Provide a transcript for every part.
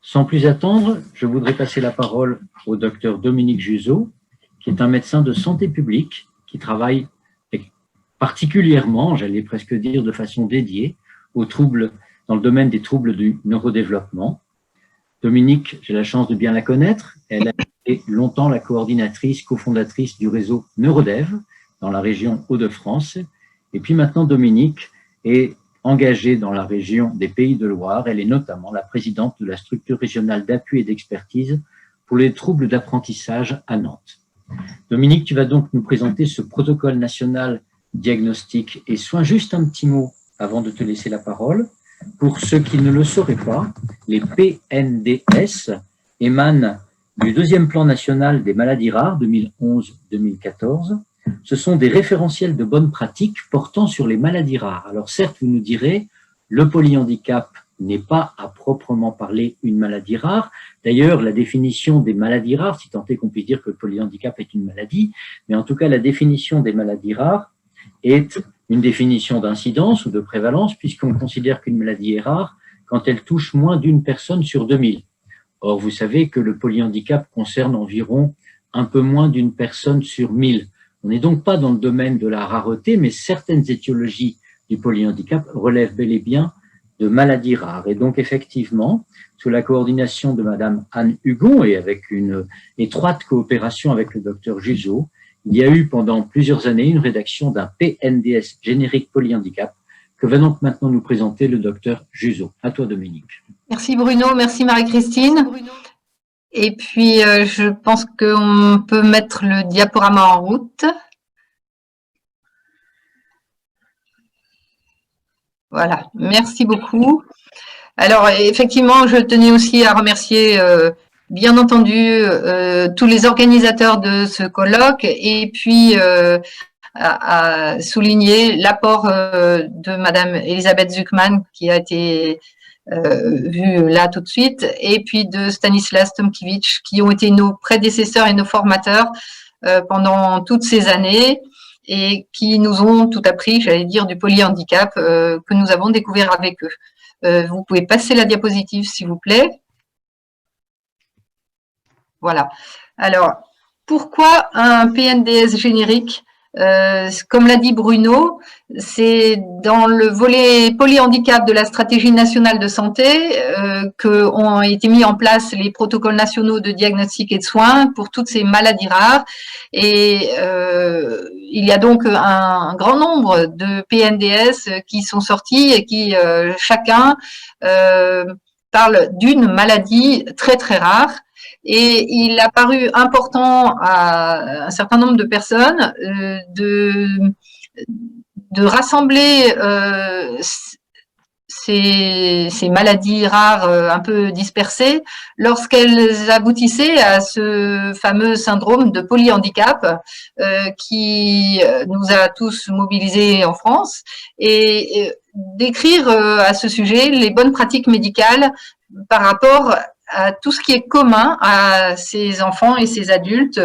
Sans plus attendre, je voudrais passer la parole au docteur Dominique Juzeau, qui est un médecin de santé publique qui travaille particulièrement, j'allais presque dire de façon dédiée, aux troubles, dans le domaine des troubles du neurodéveloppement. Dominique, j'ai la chance de bien la connaître. Elle a été longtemps la coordinatrice, cofondatrice du réseau Neurodev dans la région Hauts-de-France. Et puis maintenant, Dominique est engagée dans la région des Pays de Loire. Elle est notamment la présidente de la structure régionale d'appui et d'expertise pour les troubles d'apprentissage à Nantes. Dominique, tu vas donc nous présenter ce protocole national diagnostic et soins. Juste un petit mot avant de te laisser la parole. Pour ceux qui ne le sauraient pas, les PNDS émanent du deuxième plan national des maladies rares 2011-2014. Ce sont des référentiels de bonnes pratiques portant sur les maladies rares. Alors certes, vous nous direz, le polyhandicap n'est pas à proprement parler une maladie rare. D'ailleurs, la définition des maladies rares, si tant est qu'on puisse dire que le polyhandicap est une maladie, mais en tout cas, la définition des maladies rares est une définition d'incidence ou de prévalence, puisqu'on considère qu'une maladie est rare quand elle touche moins d'une personne sur 2000. Or, vous savez que le polyhandicap concerne environ un peu moins d'une personne sur 1000. On n'est donc pas dans le domaine de la rareté, mais certaines étiologies du polyhandicap relèvent bel et bien de maladies rares. Et donc, effectivement, sous la coordination de Madame Anne Hugon et avec une étroite coopération avec le docteur Juzeau, il y a eu pendant plusieurs années une rédaction d'un PNDS générique polyhandicap que va donc maintenant nous présenter le docteur Juzeau. À toi, Dominique. Merci Bruno, merci Marie-Christine. Et puis, je pense qu'on peut mettre le diaporama en route. Voilà, merci beaucoup. Alors, effectivement, je tenais aussi à remercier, bien entendu, tous les organisateurs de ce colloque et puis à souligner l'apport de Madame Elisabeth Zuckman qui a été vue là tout de suite, et puis de Stanislas Tomkiewicz qui ont été nos prédécesseurs et nos formateurs pendant toutes ces années et qui nous ont tout appris, j'allais dire, du polyhandicap que nous avons découvert avec eux. Vous pouvez passer la diapositive, s'il vous plaît. Voilà. Alors, pourquoi un PNDS générique? Comme l'a dit Bruno, c'est dans le volet polyhandicap de la stratégie nationale de santé qu'ont été mis en place les protocoles nationaux de diagnostic et de soins pour toutes ces maladies rares. Et il y a donc un grand nombre de PNDS qui sont sortis et qui chacun parle d'une maladie très très rare. Et il a paru important à un certain nombre de personnes de rassembler ces maladies rares un peu dispersées lorsqu'elles aboutissaient à ce fameux syndrome de polyhandicap qui nous a tous mobilisés en France, et d'écrire à ce sujet les bonnes pratiques médicales par rapport à tout ce qui est commun à ces enfants et ces adultes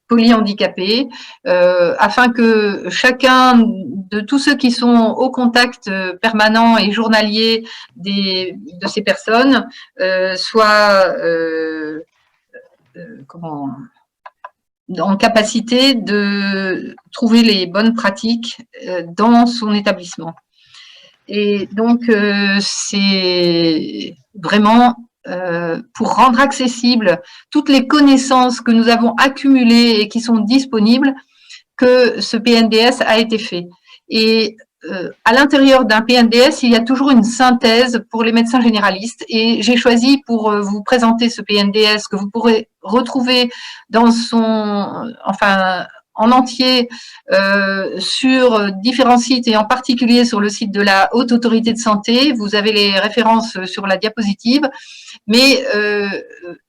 polyhandicapés, afin que chacun de tous ceux qui sont au contact permanent et journalier de ces personnes soit en capacité de trouver les bonnes pratiques dans son établissement. Et donc, c'est vraiment pour rendre accessibles toutes les connaissances que nous avons accumulées et qui sont disponibles, que ce PNDS a été fait. Et à l'intérieur d'un PNDS, il y a toujours une synthèse pour les médecins généralistes. Et j'ai choisi pour vous présenter ce PNDS que vous pourrez retrouver dans en entier sur différents sites, et en particulier sur le site de la Haute Autorité de Santé. Vous avez les références sur la diapositive. Mais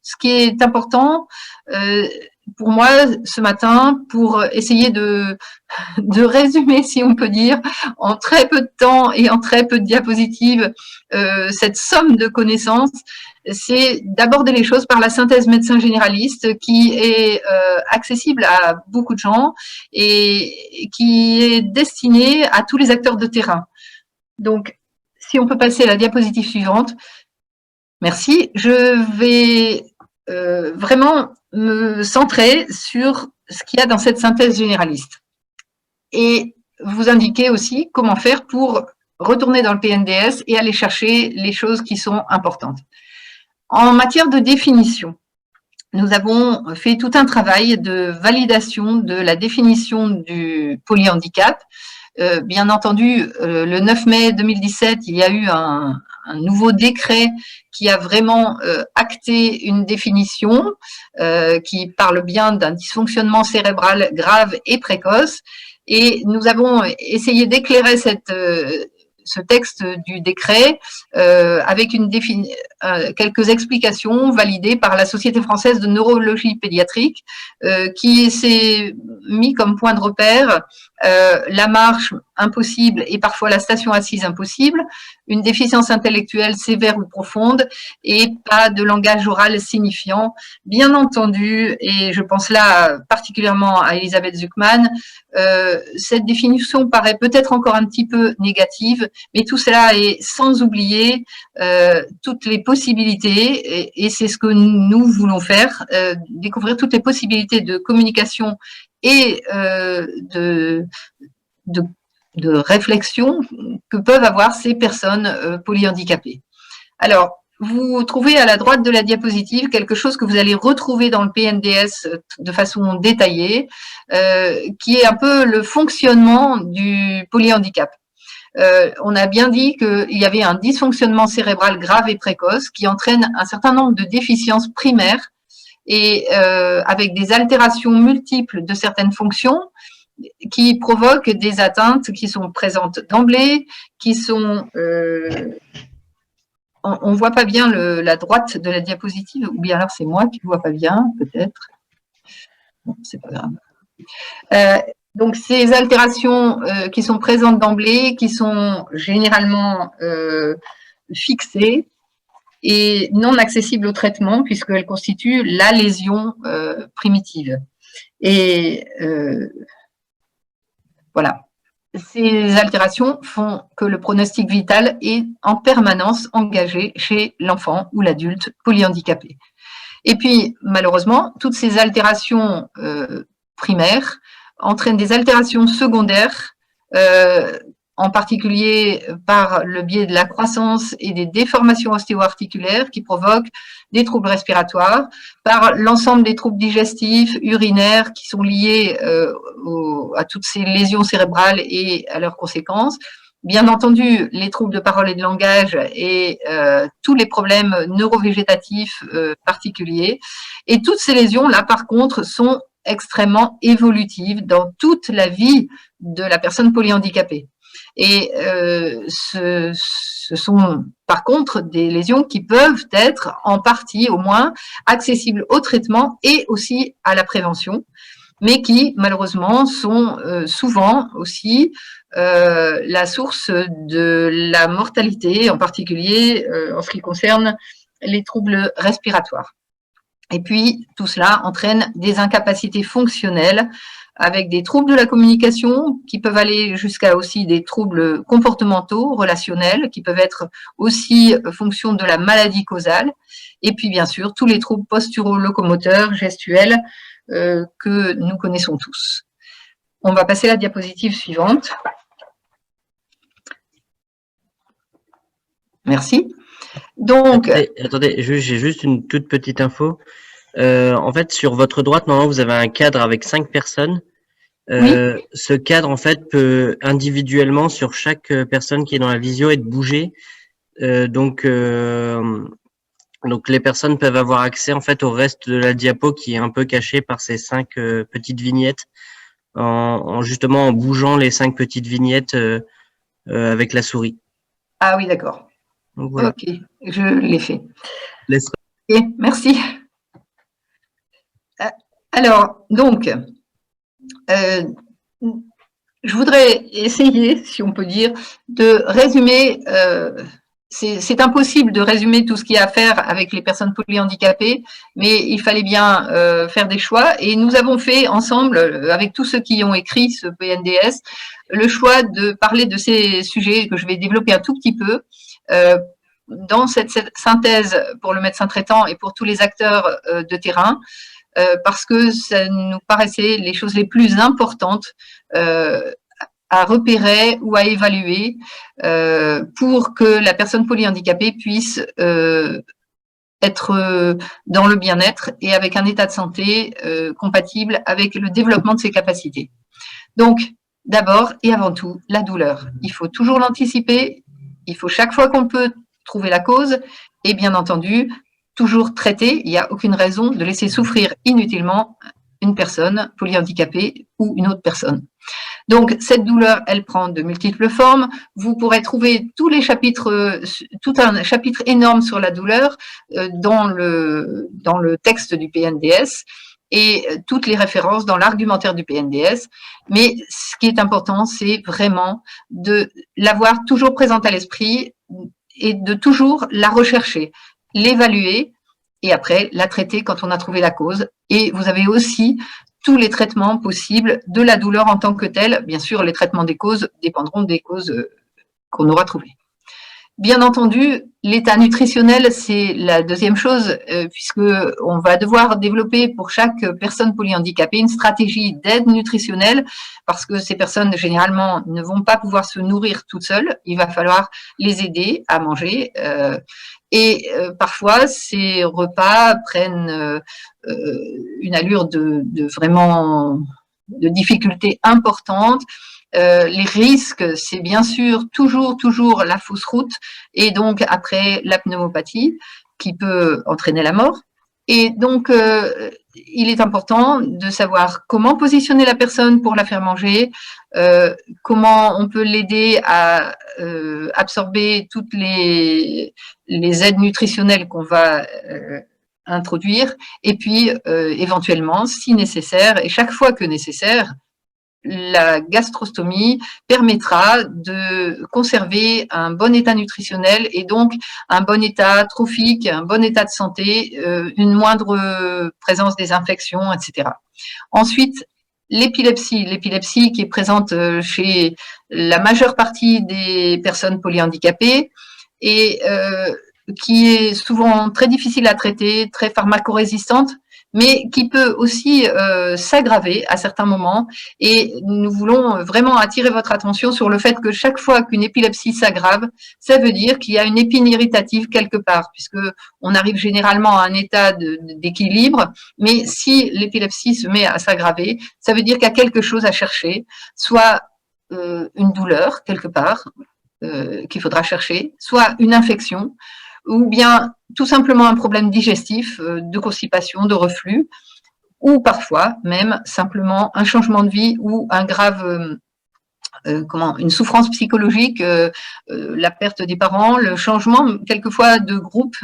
ce qui est important pour moi ce matin, pour essayer de résumer, si on peut dire, en très peu de temps et en très peu de diapositives, cette somme de connaissances, c'est d'aborder les choses par la synthèse médecin généraliste qui est accessible à beaucoup de gens et qui est destinée à tous les acteurs de terrain. Donc, si on peut passer à la diapositive suivante. Merci. Je vais vraiment me centrer sur ce qu'il y a dans cette synthèse généraliste et vous indiquer aussi comment faire pour retourner dans le PNDS et aller chercher les choses qui sont importantes. En matière de définition, nous avons fait tout un travail de validation de la définition du polyhandicap. Bien entendu, le 9 mai 2017, il y a eu un nouveau décret qui a vraiment acté une définition qui parle bien d'un dysfonctionnement cérébral grave et précoce. Et nous avons essayé d'éclairer ce texte du décret avec quelques explications validées par la Société française de neurologie pédiatrique qui s'est mis comme point de repère la marche impossible et parfois la station assise impossible, une déficience intellectuelle sévère ou profonde et pas de langage oral signifiant. Bien entendu, et je pense là particulièrement à Elisabeth Zuckman, cette définition paraît peut-être encore un petit peu négative, mais tout cela est sans oublier toutes les possibilités, et c'est ce que nous voulons faire, découvrir toutes les possibilités de communication et de réflexion que peuvent avoir ces personnes polyhandicapées. Alors, vous trouvez à la droite de la diapositive quelque chose que vous allez retrouver dans le PNDS de façon détaillée, qui est un peu le fonctionnement du polyhandicap. On a bien dit qu'il y avait un dysfonctionnement cérébral grave et précoce qui entraîne un certain nombre de déficiences primaires et avec des altérations multiples de certaines fonctions qui provoquent des atteintes qui sont présentes d'emblée, qui sont… on ne voit pas bien la droite de la diapositive, ou bien alors c'est moi qui ne vois pas bien, peut-être. Bon, c'est pas grave. Donc, ces altérations qui sont présentes d'emblée, qui sont généralement fixées et non accessibles au traitement, puisqu'elles constituent la lésion primitive. Et voilà. Ces altérations font que le pronostic vital est en permanence engagé chez l'enfant ou l'adulte polyhandicapé. Et puis, malheureusement, toutes ces altérations primaires entraînent des altérations secondaires, en particulier par le biais de la croissance et des déformations ostéo-articulaires qui provoquent des troubles respiratoires, par l'ensemble des troubles digestifs, urinaires qui sont liés à toutes ces lésions cérébrales et à leurs conséquences. Bien entendu, les troubles de parole et de langage et tous les problèmes neurovégétatifs particuliers. Et toutes ces lésions-là, par contre, sont extrêmement évolutives dans toute la vie de la personne polyhandicapée. Et ce sont par contre des lésions qui peuvent être en partie au moins accessibles au traitement et aussi à la prévention, mais qui malheureusement sont souvent aussi la source de la mortalité, en particulier en ce qui concerne les troubles respiratoires. Et puis, tout cela entraîne des incapacités fonctionnelles avec des troubles de la communication qui peuvent aller jusqu'à aussi des troubles comportementaux, relationnels, qui peuvent être aussi fonction de la maladie causale. Et puis, bien sûr, tous les troubles posturaux-locomoteurs, gestuels, que nous connaissons tous. On va passer à la diapositive suivante. Merci. Donc, attendez, j'ai juste une toute petite info. En fait, sur votre droite, normalement, vous avez un cadre avec 5 personnes. oui. Ce cadre, en fait, peut individuellement, sur chaque personne qui est dans la visio, être bougé. Donc, les personnes peuvent avoir accès, en fait, au reste de la diapo qui est un peu caché par ces 5 petites vignettes, justement en bougeant les 5 petites vignettes avec la souris. Ah oui, d'accord. Voilà. Ok, je l'ai fait. Laisse... Ok, merci. Alors, donc, je voudrais essayer, si on peut dire, de résumer. C'est impossible de résumer tout ce qu'il y a à faire avec les personnes polyhandicapées, mais il fallait bien faire des choix. Et nous avons fait ensemble, avec tous ceux qui ont écrit ce PNDS, le choix de parler de ces sujets que je vais développer un tout petit peu, dans cette synthèse pour le médecin traitant et pour tous les acteurs de terrain, parce que ça nous paraissait les choses les plus importantes à repérer ou à évaluer pour que la personne polyhandicapée puisse être dans le bien-être et avec un état de santé compatible avec le développement de ses capacités. Donc, d'abord et avant tout, la douleur. Il faut toujours l'anticiper, il faut chaque fois qu'on peut trouver la cause et bien entendu, toujours traiter. Il n'y a aucune raison de laisser souffrir inutilement une personne polyhandicapée ou une autre personne. Donc, cette douleur, elle prend de multiples formes. Vous pourrez trouver tous les chapitres, tout un chapitre énorme sur la douleur dans le texte du PNDS et toutes les références dans l'argumentaire du PNDS. Mais ce qui est important, c'est vraiment de l'avoir toujours présente à l'esprit et de toujours la rechercher, l'évaluer et après la traiter quand on a trouvé la cause. Et vous avez aussi tous les traitements possibles de la douleur en tant que telle. Bien sûr, les traitements des causes dépendront des causes qu'on aura trouvées. Bien entendu, l'état nutritionnel, c'est la deuxième chose, puisque on va devoir développer pour chaque personne polyhandicapée une stratégie d'aide nutritionnelle, parce que ces personnes, généralement, ne vont pas pouvoir se nourrir toutes seules. Il va falloir les aider à manger. Et parfois, ces repas prennent une allure de vraiment de difficultés importantes. Les risques, c'est bien sûr toujours la fausse route et donc après la pneumopathie qui peut entraîner la mort. Et donc, il est important de savoir comment positionner la personne pour la faire manger, comment on peut l'aider à absorber toutes les aides nutritionnelles qu'on va introduire et puis éventuellement, si nécessaire, et chaque fois que nécessaire, la gastrostomie permettra de conserver un bon état nutritionnel et donc un bon état trophique, un bon état de santé, une moindre présence des infections, etc. Ensuite, l'épilepsie qui est présente chez la majeure partie des personnes polyhandicapées et qui est souvent très difficile à traiter, très pharmacorésistante, mais qui peut aussi s'aggraver à certains moments. Et nous voulons vraiment attirer votre attention sur le fait que chaque fois qu'une épilepsie s'aggrave, ça veut dire qu'il y a une épine irritative quelque part, puisque on arrive généralement à un état d'équilibre, mais si l'épilepsie se met à s'aggraver, ça veut dire qu'il y a quelque chose à chercher, soit une douleur quelque part qu'il faudra chercher, soit une infection, ou bien tout simplement un problème digestif, de constipation, de reflux, ou parfois même simplement un changement de vie ou un grave, une souffrance psychologique, la perte des parents, le changement quelquefois de groupe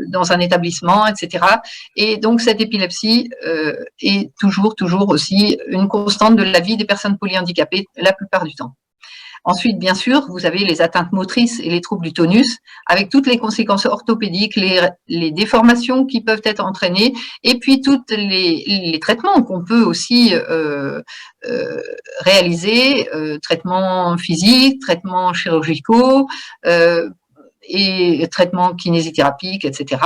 dans un établissement, etc. Et donc cette épilepsie est toujours aussi une constante de la vie des personnes polyhandicapées la plupart du temps. Ensuite, bien sûr, vous avez les atteintes motrices et les troubles du tonus, avec toutes les conséquences orthopédiques, les déformations qui peuvent être entraînées, et puis tous les traitements qu'on peut aussi réaliser, traitements physiques, traitements chirurgicaux, et traitements kinésithérapiques, etc.,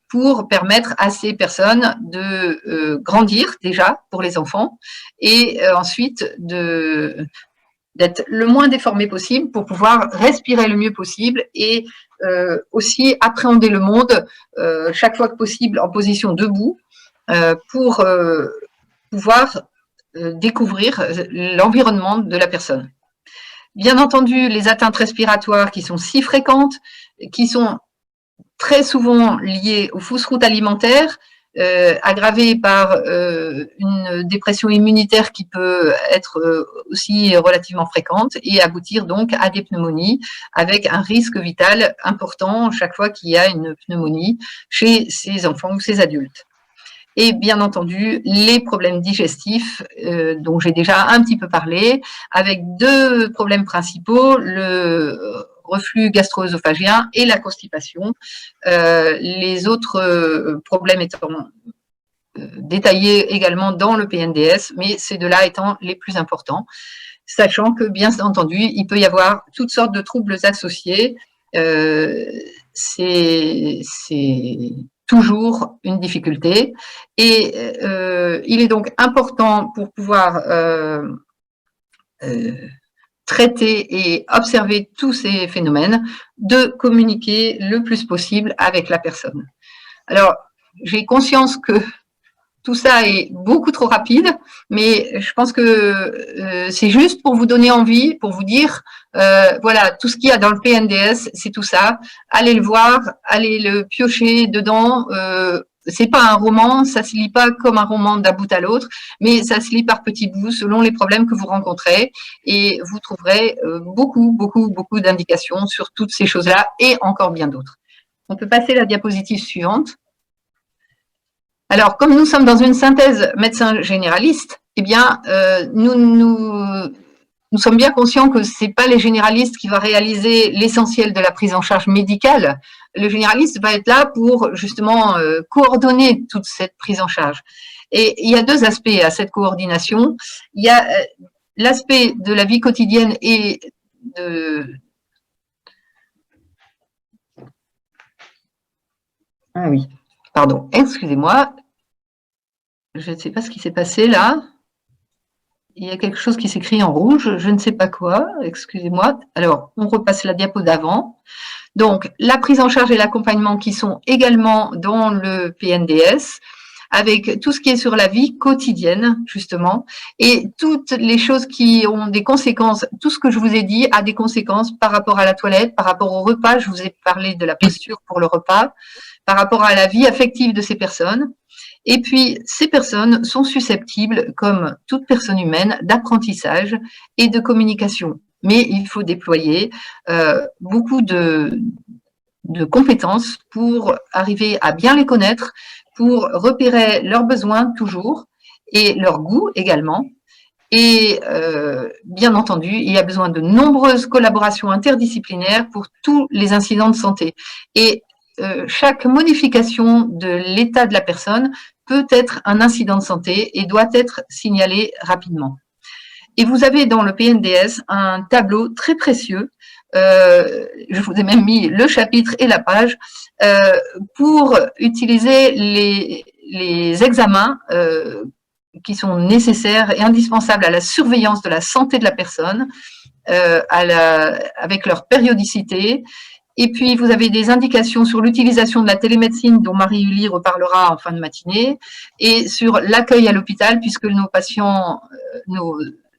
pour permettre à ces personnes de grandir déjà pour les enfants, et ensuite d'être le moins déformé possible pour pouvoir respirer le mieux possible et aussi appréhender le monde chaque fois que possible en position debout pour pouvoir découvrir l'environnement de la personne. Bien entendu, les atteintes respiratoires qui sont si fréquentes, qui sont très souvent liées aux fausses routes alimentaires, aggravée par une dépression immunitaire qui peut être aussi relativement fréquente et aboutir donc à des pneumonies avec un risque vital important chaque fois qu'il y a une pneumonie chez ces enfants ou ces adultes. Et bien entendu, les problèmes digestifs dont j'ai déjà un petit peu parlé, avec deux problèmes principaux, le reflux gastro-œsophagien et la constipation. Les autres problèmes étant détaillés également dans le PNDS, mais ces deux-là étant les plus importants, sachant que, bien entendu, il peut y avoir toutes sortes de troubles associés c'est toujours une difficulté. Et il est donc important pour pouvoir traiter et observer tous ces phénomènes, de communiquer le plus possible avec la personne. Alors, j'ai conscience que tout ça est beaucoup trop rapide, mais je pense que c'est juste pour vous donner envie, pour vous dire, voilà, tout ce qu'il y a dans le PNDS, c'est tout ça. Allez le voir, allez le piocher dedans. C'est pas un roman, ça se lit pas comme un roman d'un bout à l'autre, mais ça se lit par petits bouts selon les problèmes que vous rencontrez, et vous trouverez beaucoup d'indications sur toutes ces choses-là et encore bien d'autres. On peut passer à la diapositive suivante. Alors, comme nous sommes dans une synthèse médecin généraliste, eh bien, nous sommes bien conscients que ce n'est pas les généralistes qui vont réaliser l'essentiel de la prise en charge médicale. Le généraliste va être là pour justement coordonner toute cette prise en charge. Et il y a deux aspects à cette coordination. Il y a l'aspect de la vie quotidienne et de... Ah oui, pardon, excusez-moi. Je ne sais pas ce qui s'est passé là. Il y a quelque chose qui s'écrit en rouge, je ne sais pas quoi, excusez-moi. Alors, on repasse la diapo d'avant. Donc, la prise en charge et l'accompagnement qui sont également dans le PNDS, avec tout ce qui est sur la vie quotidienne, justement, et toutes les choses qui ont des conséquences. Tout ce que je vous ai dit a des conséquences par rapport à la toilette, par rapport au repas. Je vous ai parlé de la posture pour le repas, par rapport à la vie affective de ces personnes. Et puis, ces personnes sont susceptibles, comme toute personne humaine, d'apprentissage et de communication. Mais il faut déployer beaucoup de compétences pour arriver à bien les connaître, pour repérer leurs besoins toujours et leurs goûts également. Et bien entendu, il y a besoin de nombreuses collaborations interdisciplinaires pour tous les incidents de santé. Et chaque modification de l'état de la personne peut être un incident de santé et doit être signalé rapidement. Et vous avez dans le PNDS un tableau très précieux, je vous ai même mis le chapitre et la page, pour utiliser les examens qui sont nécessaires et indispensables à la surveillance de la santé de la personne, avec leur périodicité. Et puis, vous avez des indications sur l'utilisation de la télémédecine dont Marie-Ulie reparlera en fin de matinée, et sur l'accueil à l'hôpital, puisque nos patients,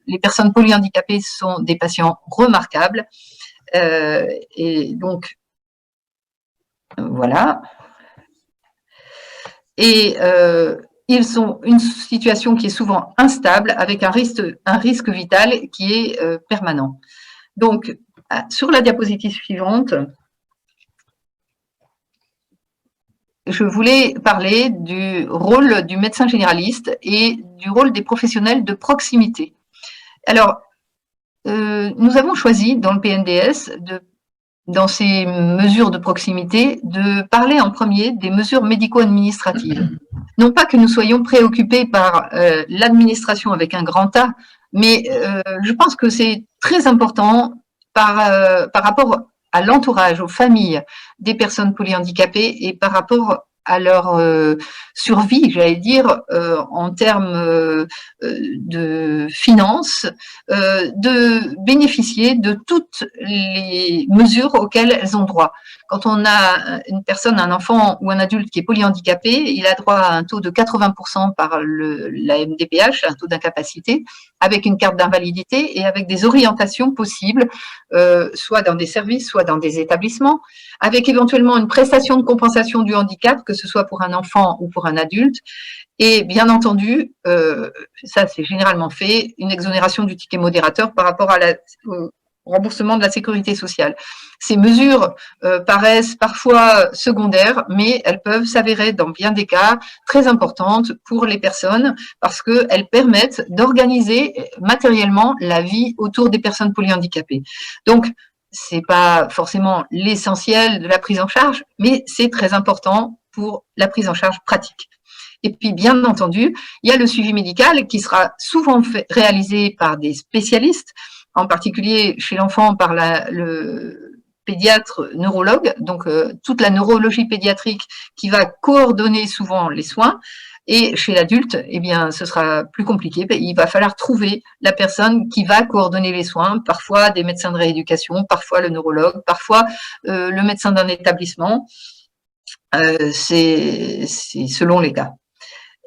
les personnes polyhandicapées sont des patients remarquables. Et donc, voilà. Et ils sont une situation qui est souvent instable, avec un risque vital qui est permanent. Donc, sur la diapositive suivante, je voulais parler du rôle du médecin généraliste et du rôle des professionnels de proximité. Alors, nous avons choisi dans le PNDS, dans ces mesures de proximité, de parler en premier des mesures médico-administratives. Non pas que nous soyons préoccupés par l'administration avec un grand A, mais je pense que c'est très important par rapport à l'entourage, aux familles des personnes polyhandicapées et par rapport à leur survie, j'allais dire, en termes de finances, de bénéficier de toutes les mesures auxquelles elles ont droit. Quand on a une personne, un enfant ou un adulte qui est polyhandicapé, il a droit à un taux de 80% par la MDPH, un taux d'incapacité, avec une carte d'invalidité et avec des orientations possibles, soit dans des services, soit dans des établissements, avec éventuellement une prestation de compensation du handicap, que ce soit pour un enfant ou pour un adulte. Et bien entendu, ça c'est généralement fait, une exonération du ticket modérateur par rapport au remboursement de la sécurité sociale. Ces mesures paraissent parfois secondaires, mais elles peuvent s'avérer dans bien des cas très importantes pour les personnes parce qu'elles permettent d'organiser matériellement la vie autour des personnes polyhandicapées. Donc, c'est pas forcément l'essentiel de la prise en charge, mais c'est très important pour la prise en charge pratique. Et puis, bien entendu, il y a le suivi médical qui sera souvent réalisé par des spécialistes, en particulier chez l'enfant par pédiatre neurologue, donc toute la neurologie pédiatrique qui va coordonner souvent les soins. Et chez l'adulte, eh bien, ce sera plus compliqué. Il va falloir trouver la personne qui va coordonner les soins, parfois des médecins de rééducation, parfois le neurologue, parfois le médecin d'un établissement. C'est selon les cas.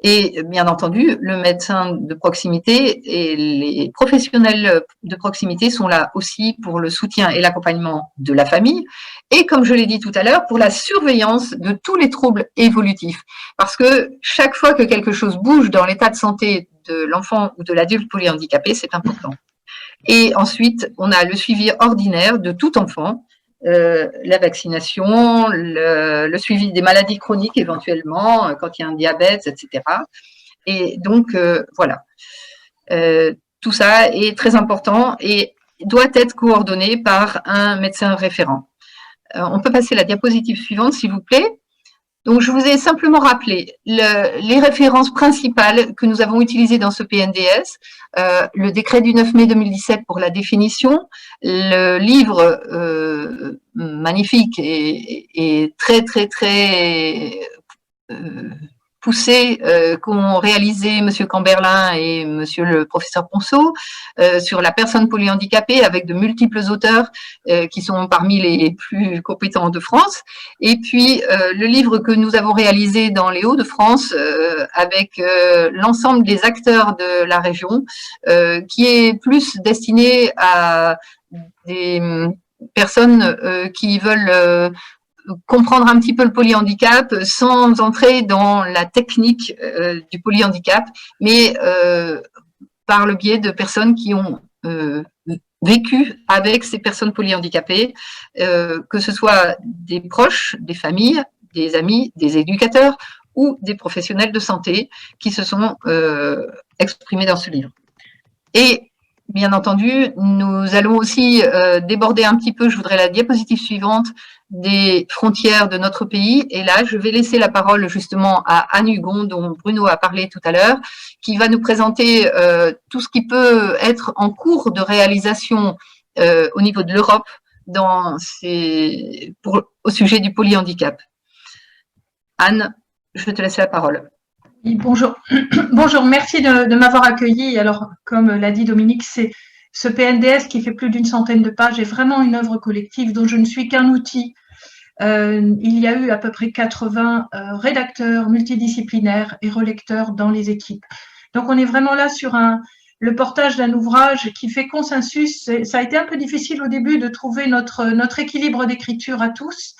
Et bien entendu, le médecin de proximité et les professionnels de proximité sont là aussi pour le soutien et l'accompagnement de la famille et, comme je l'ai dit tout à l'heure, pour la surveillance de tous les troubles évolutifs. Parce que chaque fois que quelque chose bouge dans l'état de santé de l'enfant ou de l'adulte polyhandicapé, c'est important. Et ensuite, on a le suivi ordinaire de tout enfant, la vaccination, le suivi des maladies chroniques éventuellement, quand il y a un diabète, etc. Et donc, voilà. Tout ça est très important et doit être coordonné par un médecin référent. On peut passer à la diapositive suivante, s'il vous plaît. Donc, je vous ai simplement rappelé les références principales que nous avons utilisées dans ce PNDS, le décret du 9 mai 2017 pour la définition, le livre magnifique et très, très, très poussé qu'ont réalisé M. Camberlin et M. le professeur Ponceau sur la personne polyhandicapée avec de multiples auteurs qui sont parmi les plus compétents de France. Et puis, le livre que nous avons réalisé dans les Hauts-de-France avec l'ensemble des acteurs de la région qui est plus destiné à des personnes qui veulent comprendre un petit peu le polyhandicap sans entrer dans la technique du polyhandicap, mais par le biais de personnes qui ont vécu avec ces personnes polyhandicapées, que ce soit des proches, des familles, des amis, des éducateurs ou des professionnels de santé qui se sont exprimés dans ce livre. Et bien entendu, nous allons aussi déborder un petit peu, je voudrais la diapositive suivante, des frontières de notre pays. Et là, je vais laisser la parole justement à Anne Hugon, dont Bruno a parlé tout à l'heure, qui va nous présenter tout ce qui peut être en cours de réalisation au niveau de l'Europe au sujet du polyhandicap. Anne, je te laisse la parole. Bonjour. Bonjour, merci de m'avoir accueilli. Alors, comme l'a dit Dominique, c'est ce PNDS qui fait plus d'une centaine de pages est vraiment une œuvre collective dont je ne suis qu'un outil. Il y a eu à peu près 80 rédacteurs multidisciplinaires et relecteurs dans les équipes. Donc, on est vraiment là sur le portage d'un ouvrage qui fait consensus. Ça a été un peu difficile au début de trouver notre équilibre d'écriture à tous,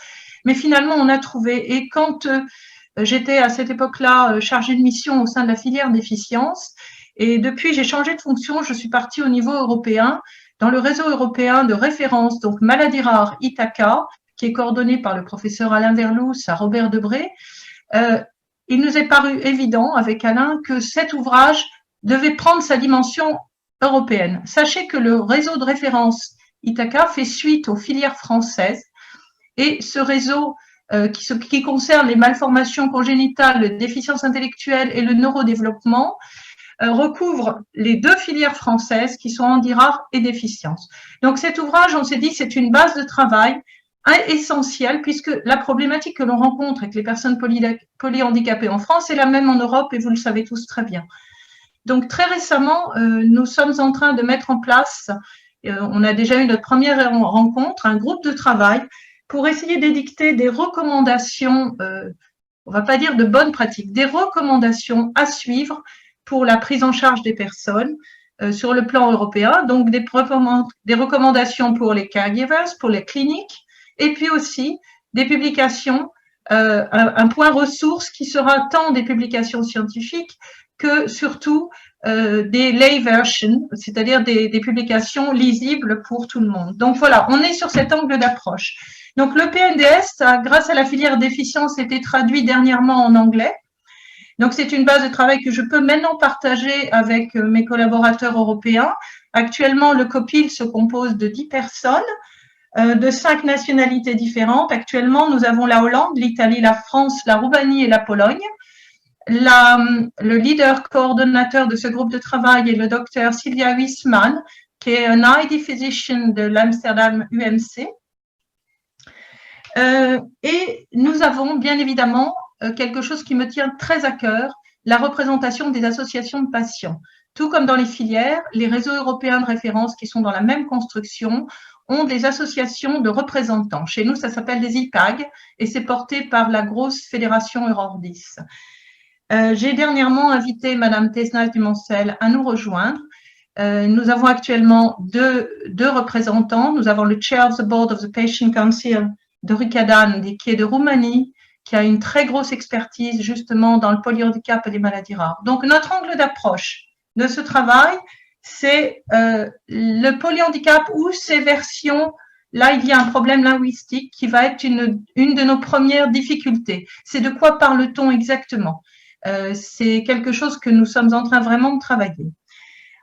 mais finalement, on a trouvé. Et quand j'étais à cette époque-là chargée de mission au sein de la filière déficience, et depuis, j'ai changé de fonction, je suis partie au niveau européen, dans le réseau européen de référence, donc Maladies rares ITACA, qui est coordonné par le professeur Alain Verlous à Robert Debré. Il nous est paru évident avec Alain que cet ouvrage devait prendre sa dimension européenne. Sachez que le réseau de référence ITACA fait suite aux filières françaises et ce réseau qui concerne les malformations congénitales, les déficiences intellectuelles et le neurodéveloppement, recouvre les deux filières françaises qui sont handies rares et déficience. Donc cet ouvrage, on s'est dit, c'est une base de travail essentielle puisque la problématique que l'on rencontre avec les personnes polyhandicapées en France est la même en Europe et vous le savez tous très bien. Donc très récemment, nous sommes en train de mettre en place, on a déjà eu notre première rencontre, un groupe de travail pour essayer d'édicter des recommandations, on ne va pas dire de bonnes pratiques, des recommandations à suivre pour la prise en charge des personnes sur le plan européen, donc des recommandations pour les caregivers, pour les cliniques, et puis aussi des publications, un point ressource qui sera tant des publications scientifiques que surtout des lay versions, c'est-à-dire des publications lisibles pour tout le monde. Donc voilà, on est sur cet angle d'approche. Donc le PNDS, grâce à la filière déficience, a été traduit dernièrement en anglais. Donc, c'est une base de travail que je peux maintenant partager avec mes collaborateurs européens. Actuellement, le COPIL se compose de 10 personnes, de 5 nationalités différentes. Actuellement, nous avons la Hollande, l'Italie, la France, la Roumanie et la Pologne. Le leader coordonnateur de ce groupe de travail est le docteur Sylvia Huisman, qui est un ID physician de l'Amsterdam UMC. Et nous avons bien évidemment quelque chose qui me tient très à cœur, la représentation des associations de patients. Tout comme dans les filières, les réseaux européens de référence qui sont dans la même construction ont des associations de représentants. Chez nous, ça s'appelle des IPAG et c'est porté par la grosse fédération Eurordis. J'ai dernièrement invité Madame Tesna Dumoncel à nous rejoindre. Nous avons actuellement deux représentants. Nous avons le Chair of the Board of the Patient Council de Ricadan, qui est de Roumanie, qui a une très grosse expertise justement dans le polyhandicap et les maladies rares. Donc, notre angle d'approche de ce travail, c'est le polyhandicap ou ses versions. Là, il y a un problème linguistique qui va être une de nos premières difficultés. C'est de quoi parle-t-on exactement? C'est quelque chose que nous sommes en train vraiment de travailler.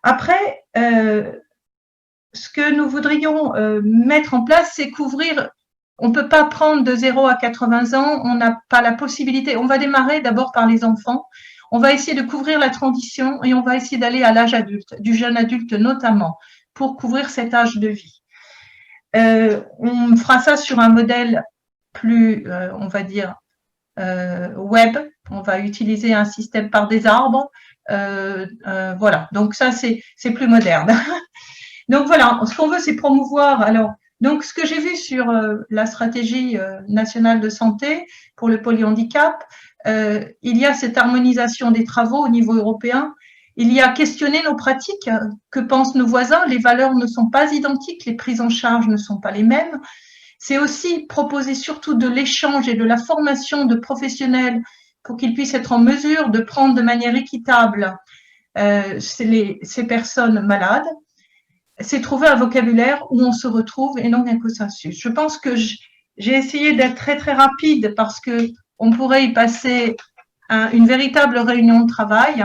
Après, ce que nous voudrions mettre en place, c'est couvrir. On ne peut pas prendre de 0 à 80 ans, on n'a pas la possibilité. On va démarrer d'abord par les enfants. On va essayer de couvrir la transition et on va essayer d'aller à l'âge adulte, du jeune adulte notamment, pour couvrir cet âge de vie. On fera ça sur un modèle plus, on va dire, web. On va utiliser un système par des arbres. Voilà, donc ça, c'est plus moderne. Donc voilà, ce qu'on veut, c'est promouvoir. Alors, donc, ce que j'ai vu sur la stratégie nationale de santé pour le polyhandicap, il y a cette harmonisation des travaux au niveau européen. Il y a questionner nos pratiques. Que pensent nos voisins? Les valeurs ne sont pas identiques, les prises en charge ne sont pas les mêmes. C'est aussi proposer surtout de l'échange et de la formation de professionnels pour qu'ils puissent être en mesure de prendre de manière équitable ces personnes malades. C'est trouver un vocabulaire où on se retrouve et non un consensus. Je pense que j'ai essayé d'être très très rapide parce que on pourrait y passer une véritable réunion de travail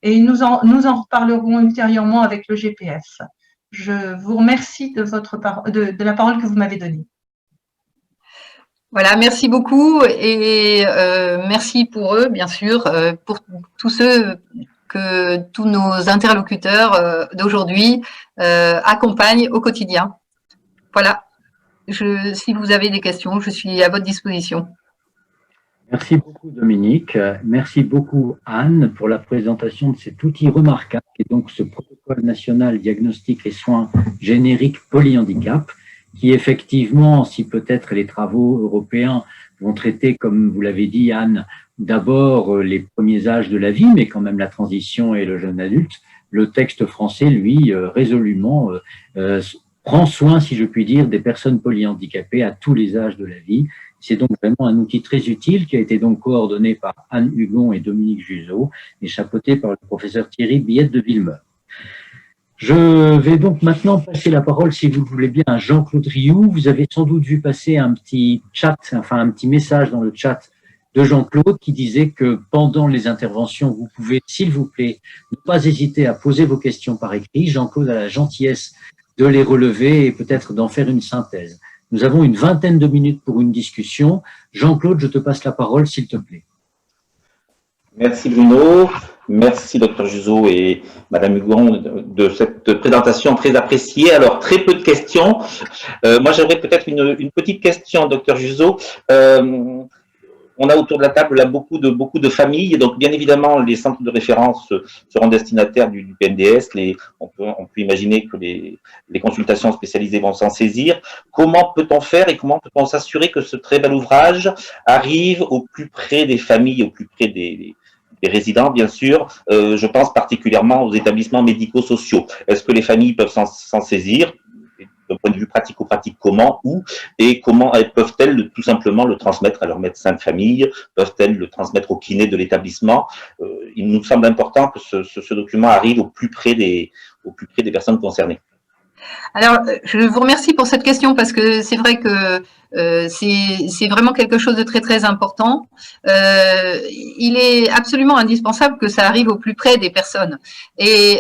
et nous en reparlerons ultérieurement avec le GPF. Je vous remercie de la parole que vous m'avez donnée. Voilà, merci beaucoup et merci pour eux, bien sûr, pour tous nos interlocuteurs d'aujourd'hui accompagnent au quotidien. Voilà, si vous avez des questions, je suis à votre disposition. Merci beaucoup Dominique, merci beaucoup Anne pour la présentation de cet outil remarquable qui est donc ce protocole national diagnostic et soins génériques polyhandicap qui effectivement, si peut-être les travaux européens vont traiter, comme vous l'avez dit Anne, d'abord les premiers âges de la vie, mais quand même la transition et le jeune adulte, le texte français, lui, résolument prend soin, si je puis dire, des personnes polyhandicapées à tous les âges de la vie. C'est donc vraiment un outil très utile qui a été donc coordonné par Anne Hugon et Dominique Juzeau et chapeauté par le professeur Thierry Billette de Villemeur. Je vais donc maintenant passer la parole, si vous le voulez bien, à Jean-Claude Rioux. Vous avez sans doute vu passer un petit chat, enfin un petit message dans le chat de Jean-Claude qui disait que pendant les interventions, vous pouvez, s'il vous plaît, ne pas hésiter à poser vos questions par écrit. Jean-Claude a la gentillesse de les relever et peut-être d'en faire une synthèse. Nous avons une vingtaine de minutes pour une discussion. Jean-Claude, je te passe la parole, s'il te plaît. Merci Bruno, merci Dr Juzeau et Madame Hugon de cette présentation très appréciée. Alors, très peu de questions. Moi, j'aurais peut-être une petite question, Dr Juzeau. On a autour de la table là beaucoup de familles, donc bien évidemment les centres de référence seront destinataires du PNDS. On peut imaginer que les consultations spécialisées vont s'en saisir. Comment peut-on faire et comment peut-on s'assurer que ce très bel ouvrage arrive au plus près des familles, au plus près des résidents, bien sûr. Je pense particulièrement aux établissements médico-sociaux. Est-ce que les familles peuvent s'en saisir? D'un point de vue pratico-pratique, comment, où, et comment peuvent-elles tout simplement le transmettre à leur médecin de famille? Peuvent-elles le transmettre au kiné de l'établissement? Il nous semble important que ce document arrive au plus près des personnes concernées. Alors, je vous remercie pour cette question parce que c'est vrai que c'est vraiment quelque chose de très, très important. Il est absolument indispensable que ça arrive au plus près des personnes. Et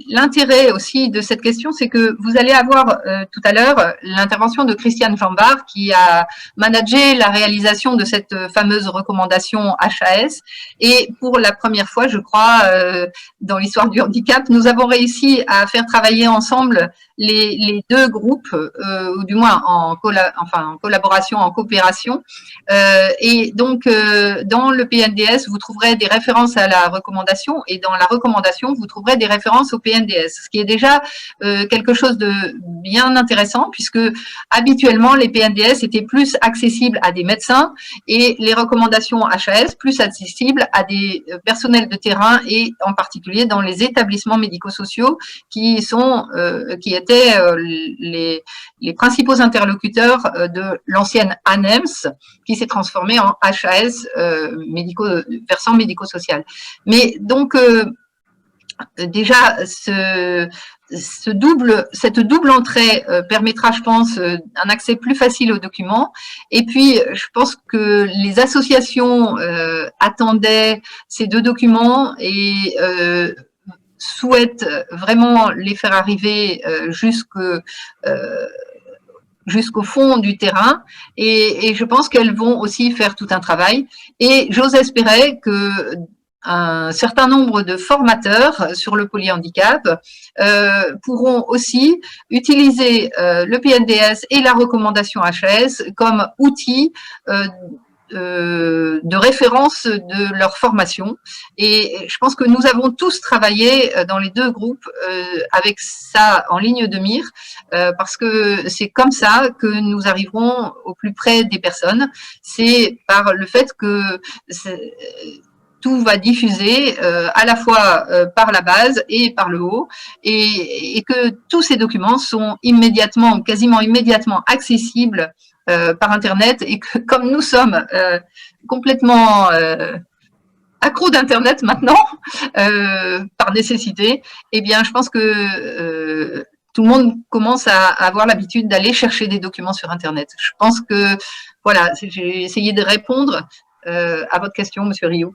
l'intérêt aussi de cette question, c'est que vous allez avoir tout à l'heure l'intervention de Christiane Jambard qui a managé la réalisation de cette fameuse recommandation HAS. Et pour la première fois, je crois, dans l'histoire du handicap, nous avons réussi à faire travailler ensemble les deux groupes, ou du moins en collaboration, en coopération. Et donc, dans le PNDS, vous trouverez des références à la recommandation, et dans la recommandation, vous trouverez des références au PNDS, ce qui est déjà quelque chose de bien intéressant, puisque habituellement, les PNDS étaient plus accessibles à des médecins et les recommandations HAS plus accessibles à des personnels de terrain et en particulier dans les établissements médico-sociaux qui étaient les principaux interlocuteurs de l'ancienne ANEMS qui s'est transformée en HAS versant médico-social. Mais donc, déjà, cette double entrée permettra, je pense, un accès plus facile aux documents. Et puis, je pense que les associations attendaient ces deux documents et souhaitent vraiment les faire arriver jusqu'au fond du terrain, et je pense qu'elles vont aussi faire tout un travail. Et j'ose espérer que un certain nombre de formateurs sur le polyhandicap pourront aussi utiliser le PNDS et la recommandation HAS comme outil de référence de leur formation. Et je pense que nous avons tous travaillé dans les deux groupes avec ça en ligne de mire, parce que c'est comme ça que nous arriverons au plus près des personnes. C'est par le fait que tout va diffuser à la fois par la base et par le haut, et que tous ces documents sont quasiment immédiatement accessibles par Internet, et que comme nous sommes complètement accros d'Internet maintenant, par nécessité, eh bien, je pense que tout le monde commence à avoir l'habitude d'aller chercher des documents sur Internet. Je pense que, voilà, j'ai essayé de répondre à votre question, Monsieur Rio.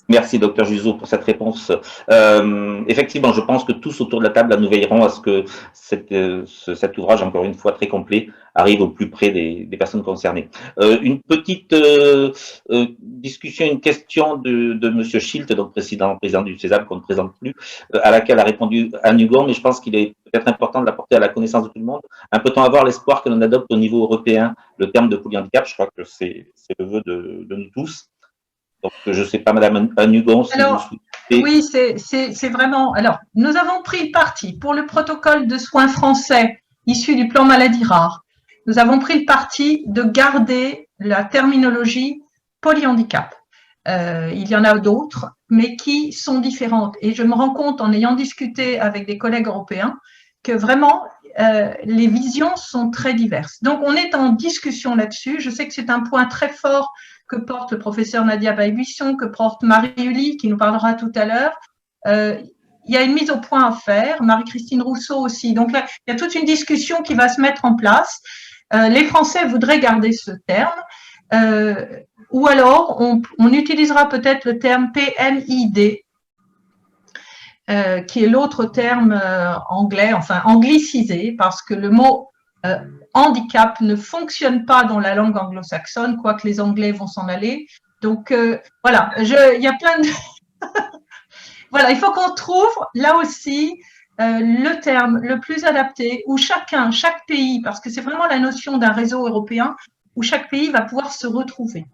Merci, docteur Juzo, pour cette réponse. Effectivement, je pense que tous autour de la table, nous veillerons à ce que cet ouvrage, encore une fois très complet, arrive au plus près des personnes concernées. Une petite discussion, une question de Monsieur Schilt, donc président du CESAM, qu'on ne présente plus, à laquelle a répondu Anne Hugon, mais je pense qu'il est peut-être important de l'apporter à la connaissance de tout le monde. Peut-on avoir l'espoir que l'on adopte au niveau européen le terme de polyhandicap? Je crois que c'est le vœu de nous tous. Donc, je ne sais pas, Madame Anne Hugon, si vous souhaitez. Oui, c'est vraiment… Alors, nous avons pris parti pour le protocole de soins français issu du plan maladie rare. Nous avons pris le parti de garder la terminologie polyhandicap. Il y en a d'autres, mais qui sont différentes. Et je me rends compte, en ayant discuté avec des collègues européens, que vraiment, les visions sont très diverses. Donc, on est en discussion là-dessus. Je sais que c'est un point très fort que porte le professeur Nadia Baye-Buisson, que porte Marie-Ulie, qui nous parlera tout à l'heure. Il y a une mise au point à faire, Marie-Christine Rousseau aussi. Donc là, il y a toute une discussion qui va se mettre en place. Les Français voudraient garder ce terme, ou alors on utilisera peut-être le terme PNID, qui est l'autre terme anglais, enfin anglicisé, parce que le mot handicap ne fonctionne pas dans la langue anglo-saxonne, quoique les Anglais vont s'en aller. Donc, voilà, il y a plein de… Voilà, il faut qu'on trouve là aussi le terme le plus adapté où chaque pays, parce que c'est vraiment la notion d'un réseau européen, où chaque pays va pouvoir se retrouver.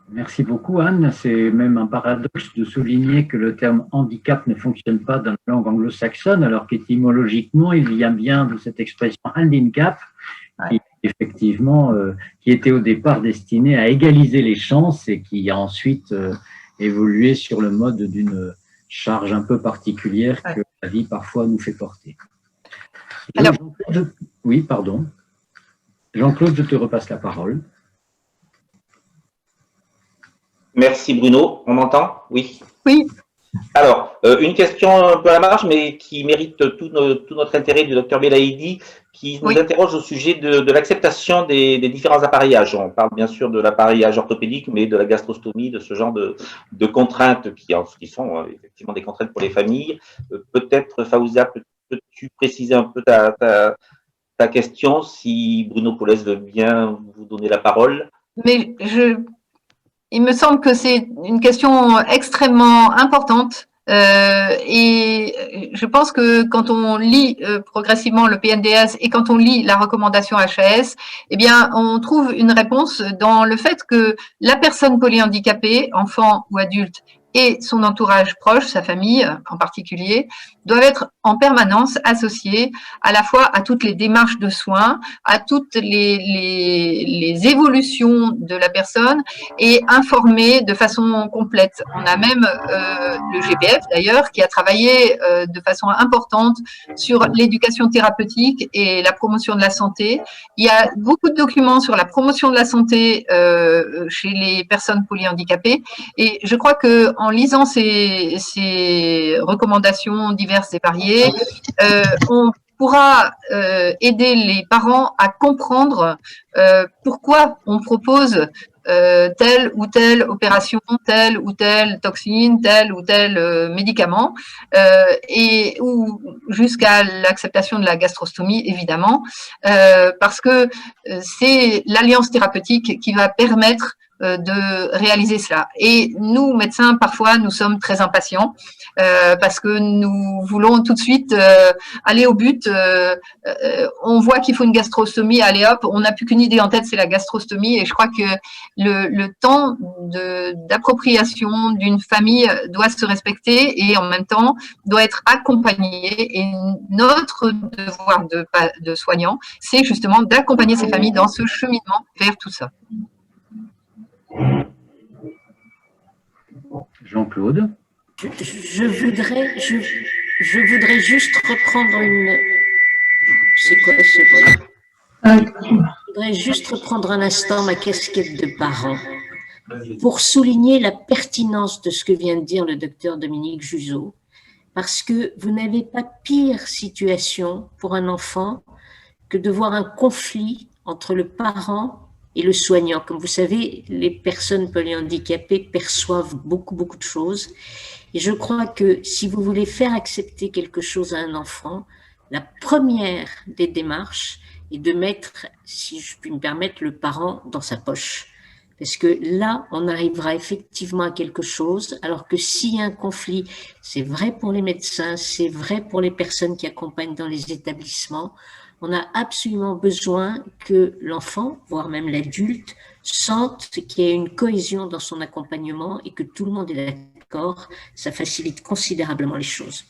Merci beaucoup, Anne. C'est même un paradoxe de souligner que le terme handicap ne fonctionne pas dans la langue anglo-saxonne, alors qu'étymologiquement, il vient bien de cette expression handicap, qui effectivement, qui était au départ destiné à égaliser les chances et qui a ensuite évolué sur le mode d'une charge un peu particulière que la vie parfois nous fait porter. Alors, oui, pardon. Jean-Claude, je te repasse la parole. Merci Bruno, on m'entend? Oui. Oui. Alors, une question un peu à la marge, mais qui mérite tout notre intérêt du docteur Belaïdi, qui nous interroge au sujet de l'acceptation des différents appareillages. On parle bien sûr de l'appareillage orthopédique, mais de la gastrostomie, de ce genre de contraintes qui sont effectivement des contraintes pour les familles. Peut-être, Faouzia, peux-tu préciser un peu ta question, si Bruno Paulès veut bien vous donner la parole? Mais il me semble que c'est une question extrêmement importante Et je pense que quand on lit progressivement le PNDS et quand on lit la recommandation HAS, eh bien, on trouve une réponse dans le fait que la personne polyhandicapée, enfant ou adulte, et son entourage proche, sa famille en particulier, doivent être en permanence associés à la fois à toutes les démarches de soins, à toutes les évolutions de la personne et informés de façon complète. On a même le GPF d'ailleurs qui a travaillé de façon importante sur l'éducation thérapeutique et la promotion de la santé. Il y a beaucoup de documents sur la promotion de la santé chez les personnes polyhandicapées et je crois que en lisant ces recommandations diverses et variées, on pourra aider les parents à comprendre pourquoi on propose telle ou telle opération, telle ou telle toxine, tel ou tel médicament, et ou jusqu'à l'acceptation de la gastrostomie, évidemment, parce que c'est l'alliance thérapeutique qui va permettre de réaliser cela. Et nous, médecins, parfois, nous sommes très impatients parce que nous voulons tout de suite aller au but. On voit qu'il faut une gastrostomie, allez hop, on n'a plus qu'une idée en tête, c'est la gastrostomie. Et je crois que le temps d'appropriation d'une famille doit se respecter et en même temps doit être accompagné. Et notre devoir de soignant, c'est justement d'accompagner ces familles dans ce cheminement vers tout ça. Jean-Claude. Je voudrais juste reprendre une... C'est quoi ce bruit? Je voudrais juste reprendre un instant ma casquette de parent pour souligner la pertinence de ce que vient de dire le docteur Dominique Juzot, parce que vous n'avez pas pire situation pour un enfant que de voir un conflit entre le parent et le soignant. Comme vous savez, les personnes polyhandicapées perçoivent beaucoup de choses. Et je crois que si vous voulez faire accepter quelque chose à un enfant, la première des démarches est de mettre, si je puis me permettre, le parent dans sa poche. Parce que là, on arrivera effectivement à quelque chose, alors que s'il y a un conflit, c'est vrai pour les médecins, c'est vrai pour les personnes qui accompagnent dans les établissements, on a absolument besoin que l'enfant, voire même l'adulte, sente qu'il y a une cohésion dans son accompagnement et que tout le monde est d'accord. Ça facilite considérablement les choses.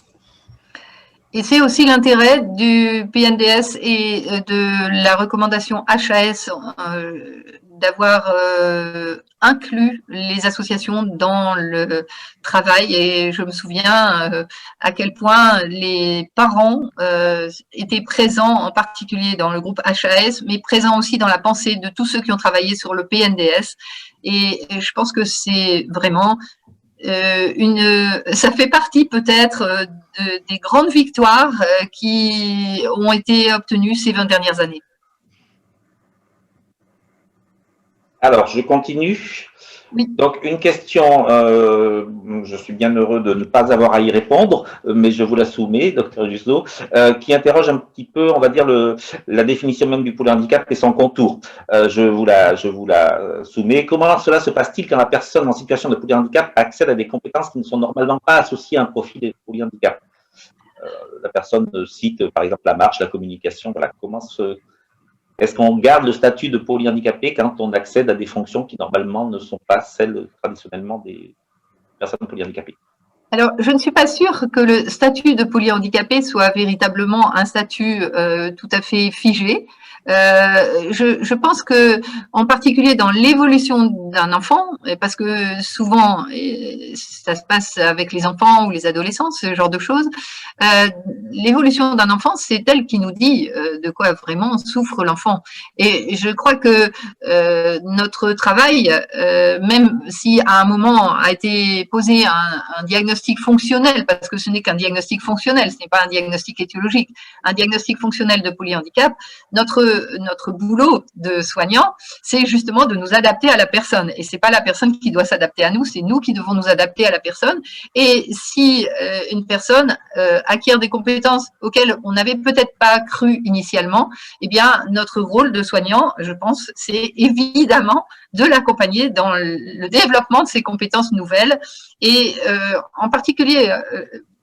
Et c'est aussi l'intérêt du PNDS et de la recommandation HAS d'avoir inclus les associations dans le travail. Et je me souviens à quel point les parents étaient présents, en particulier dans le groupe HAS, mais présents aussi dans la pensée de tous ceux qui ont travaillé sur le PNDS. Et je pense que c'est vraiment ça fait partie peut-être des grandes victoires qui ont été obtenues ces 20 dernières années. Alors, je continue. Oui. Donc, une question, je suis bien heureux de ne pas avoir à y répondre, mais je vous la soumets, docteur Juzot, qui interroge un petit peu, on va dire, la définition même du polyhandicap et son contour. Je vous la soumets. Comment cela se passe-t-il quand la personne en situation de polyhandicap accède à des compétences qui ne sont normalement pas associées à un profil de polyhandicap? La personne cite, par exemple, la marche, la communication. Voilà, est-ce qu'on garde le statut de polyhandicapé quand on accède à des fonctions qui normalement ne sont pas celles traditionnellement des personnes polyhandicapées? Alors, je ne suis pas sûre que le statut de polyhandicapé soit véritablement un statut tout à fait figé. Je pense que, en particulier dans l'évolution d'un enfant, parce que souvent ça se passe avec les enfants ou les adolescents, ce genre de choses, l'évolution d'un enfant, c'est elle qui nous dit de quoi vraiment souffre l'enfant. Et je crois que notre travail, même si à un moment a été posé un diagnostic fonctionnel, parce que ce n'est qu'un diagnostic fonctionnel, ce n'est pas un diagnostic étiologique, un diagnostic fonctionnel de polyhandicap, notre boulot de soignant, c'est justement de nous adapter à la personne. Et c'est pas la personne qui doit s'adapter à nous, c'est nous qui devons nous adapter à la personne. Et si une personne acquiert des compétences auxquelles on n'avait peut-être pas cru initialement, eh bien, notre rôle de soignant, je pense, c'est évidemment de l'accompagner dans le développement de ses compétences nouvelles et en particulier,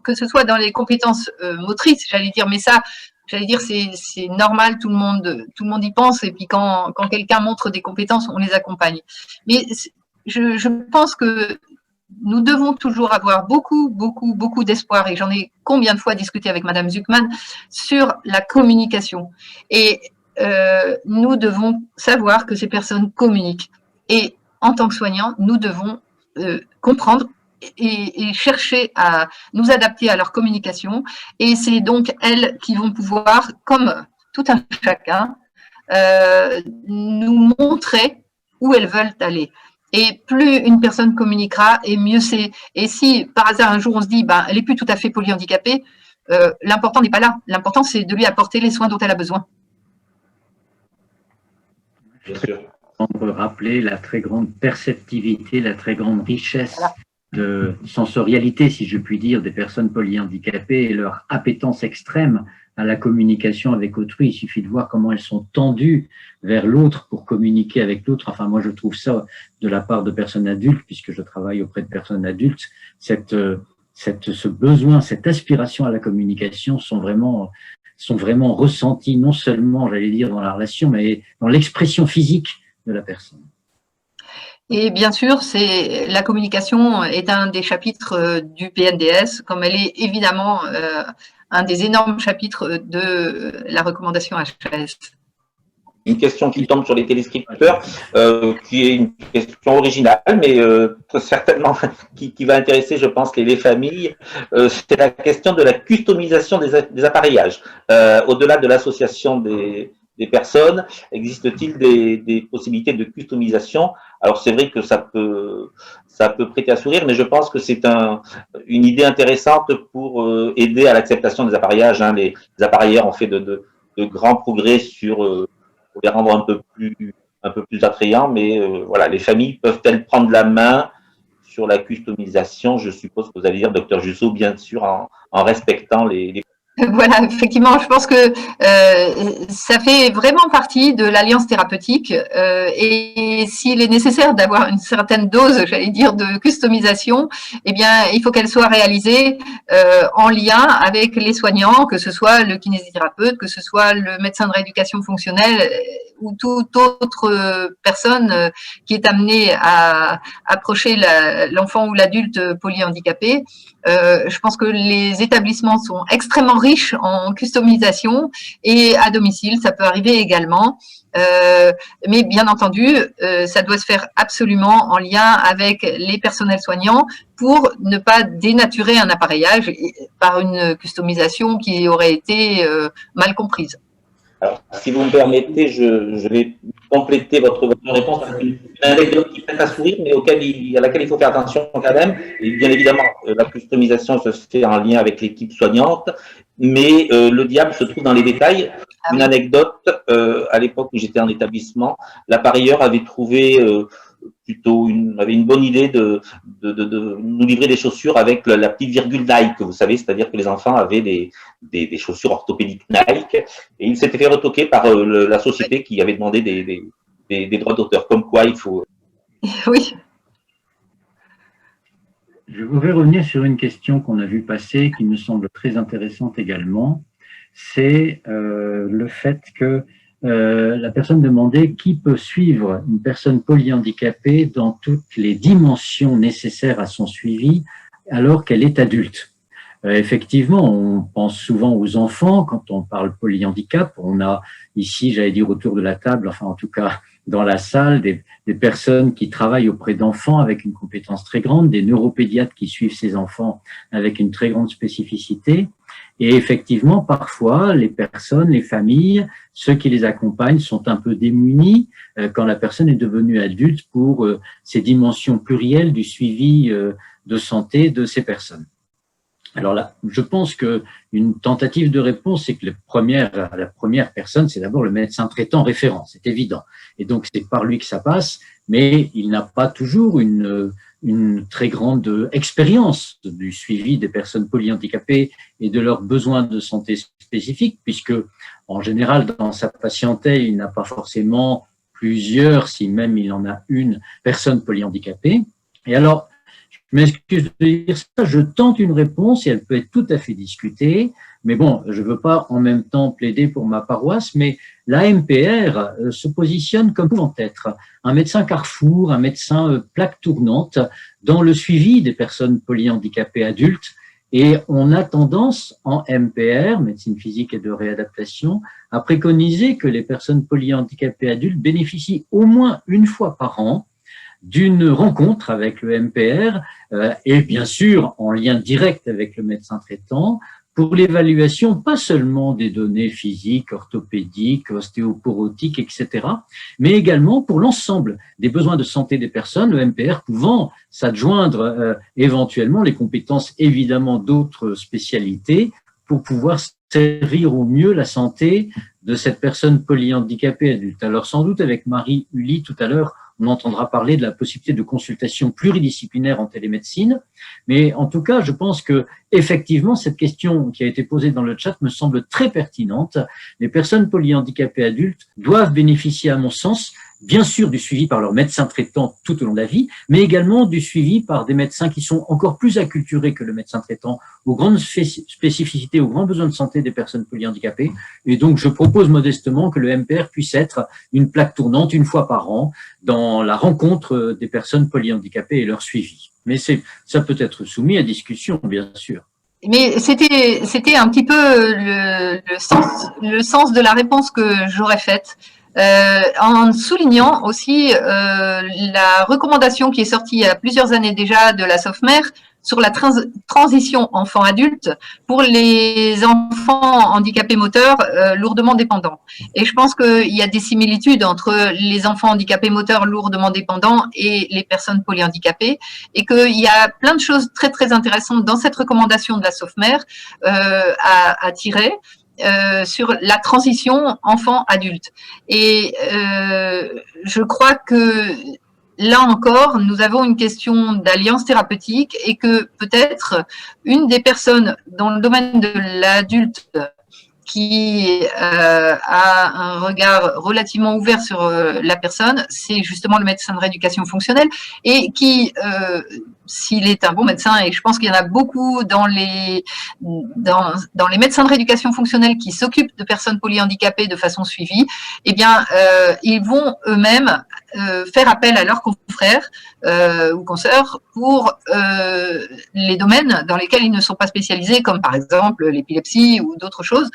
que ce soit dans les compétences motrices, j'allais dire, mais ça, j'allais dire, c'est normal, tout le monde y pense, et puis quand quelqu'un montre des compétences, on les accompagne. Mais je pense que nous devons toujours avoir beaucoup d'espoir, et j'en ai combien de fois discuté avec Madame Zuckman sur la communication. Et nous devons savoir que ces personnes communiquent. Et en tant que soignants, nous devons comprendre et chercher à nous adapter à leur communication. Et c'est donc elles qui vont pouvoir, comme tout un chacun, nous montrer où elles veulent aller. Et plus une personne communiquera, et mieux c'est. Et si par hasard un jour on se dit, elle n'est plus tout à fait polyhandicapée, l'important n'est pas là. L'important c'est de lui apporter les soins dont elle a besoin. Bien sûr. On peut rappeler la très grande perceptivité, la très grande richesse de sensorialité, si je puis dire, des personnes polyhandicapées et leur appétence extrême à la communication avec autrui. Il suffit de voir comment elles sont tendues vers l'autre pour communiquer avec l'autre. Enfin, moi, je trouve ça de la part de personnes adultes, puisque je travaille auprès de personnes adultes, ce besoin, cette aspiration à la communication sont vraiment ressentis non seulement, j'allais dire, dans la relation, mais dans l'expression physique de la personne. Et bien sûr, la communication est un des chapitres du PNDS, comme elle est évidemment un des énormes chapitres de la recommandation HAS. Une question qui tombe sur les téléspectateurs, qui est une question originale, mais certainement qui va intéresser, je pense, les familles. C'est la question de la customisation des appareillages. Au-delà de l'association des personnes, existe-t-il des possibilités de customisation? Alors c'est vrai que ça peut prêter à sourire, mais je pense que c'est une idée intéressante pour aider à l'acceptation des appareillages. Les appareilleurs ont fait de grands progrès pour les rendre un peu plus attrayants, mais voilà, les familles peuvent-elles prendre la main sur la customisation? Je suppose que vous allez dire, Dr Jusso, bien sûr, en respectant les Voilà, effectivement, je pense que ça fait vraiment partie de l'alliance thérapeutique et s'il est nécessaire d'avoir une certaine dose, j'allais dire, de customisation, eh bien, il faut qu'elle soit réalisée en lien avec les soignants, que ce soit le kinésithérapeute, que ce soit le médecin de rééducation fonctionnelle ou toute autre personne qui est amenée à approcher l'enfant ou l'adulte polyhandicapé. Je pense que les établissements sont extrêmement riches en customisation et à domicile, ça peut arriver également. Mais bien entendu, ça doit se faire absolument en lien avec les personnels soignants pour ne pas dénaturer un appareillage par une customisation qui aurait été mal comprise. Alors, si vous me permettez, je vais compléter votre réponse avec une anecdote qui prête à sourire, mais à laquelle il faut faire attention quand même. Et bien évidemment, la customisation se fait en lien avec l'équipe soignante, mais le diable se trouve dans les détails. Une anecdote, à l'époque où j'étais en établissement, l'appareilleur avait trouvé avait une bonne idée de nous livrer des chaussures avec la petite virgule Nike, vous savez, c'est-à-dire que les enfants avaient des chaussures orthopédiques Nike, et il s'était fait retoquer par la société qui avait demandé des droits d'auteur, comme quoi il faut... Oui. Je voudrais revenir sur une question qu'on a vue passer, qui me semble très intéressante également, c'est le fait que la personne demandait qui peut suivre une personne polyhandicapée dans toutes les dimensions nécessaires à son suivi alors qu'elle est adulte. Effectivement, on pense souvent aux enfants quand on parle polyhandicap. On a ici, j'allais dire autour de la table, enfin en tout cas dans la salle, des personnes qui travaillent auprès d'enfants avec une compétence très grande, des neuropédiatres qui suivent ces enfants avec une très grande spécificité. Et effectivement, parfois, les personnes, les familles, ceux qui les accompagnent sont un peu démunis quand la personne est devenue adulte pour ces dimensions plurielles du suivi de santé de ces personnes. Alors là, je pense qu'une tentative de réponse, c'est que la première personne, c'est d'abord le médecin traitant référent, c'est évident. Et donc, c'est par lui que ça passe, mais il n'a pas toujours une très grande expérience du suivi des personnes polyhandicapées et de leurs besoins de santé spécifiques, puisque, en général, dans sa patientèle, il n'a pas forcément plusieurs, si même il en a une personne polyhandicapée. Et alors, je m'excuse de dire ça, je tente une réponse et elle peut être tout à fait discutée, mais bon, je ne veux pas en même temps plaider pour ma paroisse, mais l'AMPR se positionne comme pouvant être un médecin carrefour, un médecin plaque tournante dans le suivi des personnes polyhandicapées adultes. Et on a tendance en MPR, médecine physique et de réadaptation, à préconiser que les personnes polyhandicapées adultes bénéficient au moins une fois par an d'une rencontre avec le MPR et bien sûr en lien direct avec le médecin traitant pour l'évaluation pas seulement des données physiques, orthopédiques, ostéoporotiques, etc., mais également pour l'ensemble des besoins de santé des personnes, le MPR pouvant s'adjoindre éventuellement les compétences évidemment d'autres spécialités pour pouvoir servir au mieux la santé de cette personne polyhandicapée adulte. Alors sans doute avec Marie Uli tout à l'heure, on entendra parler de la possibilité de consultation pluridisciplinaire en télémédecine. Mais en tout cas, je pense que effectivement, cette question qui a été posée dans le chat me semble très pertinente. Les personnes polyhandicapées adultes doivent bénéficier, à mon sens, bien sûr du suivi par leur médecin traitant tout au long de la vie, mais également du suivi par des médecins qui sont encore plus acculturés que le médecin traitant aux grandes spécificités, aux grands besoins de santé des personnes polyhandicapées. Et donc, je propose modestement que le MPR puisse être une plaque tournante une fois par an dans la rencontre des personnes polyhandicapées et leur suivi. Mais ça peut être soumis à discussion, bien sûr. Mais c'était un petit peu le sens de la réponse que j'aurais faite. En soulignant aussi la recommandation qui est sortie il y a plusieurs années déjà de la SOFMER sur la transition enfant-adulte pour les enfants handicapés moteurs lourdement dépendants. Et je pense qu'il y a des similitudes entre les enfants handicapés moteurs lourdement dépendants et les personnes polyhandicapées, et qu'il y a plein de choses très très intéressantes dans cette recommandation de la SOFMER à tirer. Sur la transition enfant-adulte. Et je crois que là encore, nous avons une question d'alliance thérapeutique et que peut-être une des personnes dans le domaine de l'adulte qui a un regard relativement ouvert sur la personne, c'est justement le médecin de rééducation fonctionnelle et qui, s'il est un bon médecin, et je pense qu'il y en a beaucoup dans les médecins de rééducation fonctionnelle qui s'occupent de personnes polyhandicapées de façon suivie, eh bien, ils vont eux-mêmes faire appel à leurs confrères ou consoeurs pour les domaines dans lesquels ils ne sont pas spécialisés, comme par exemple l'épilepsie ou d'autres choses,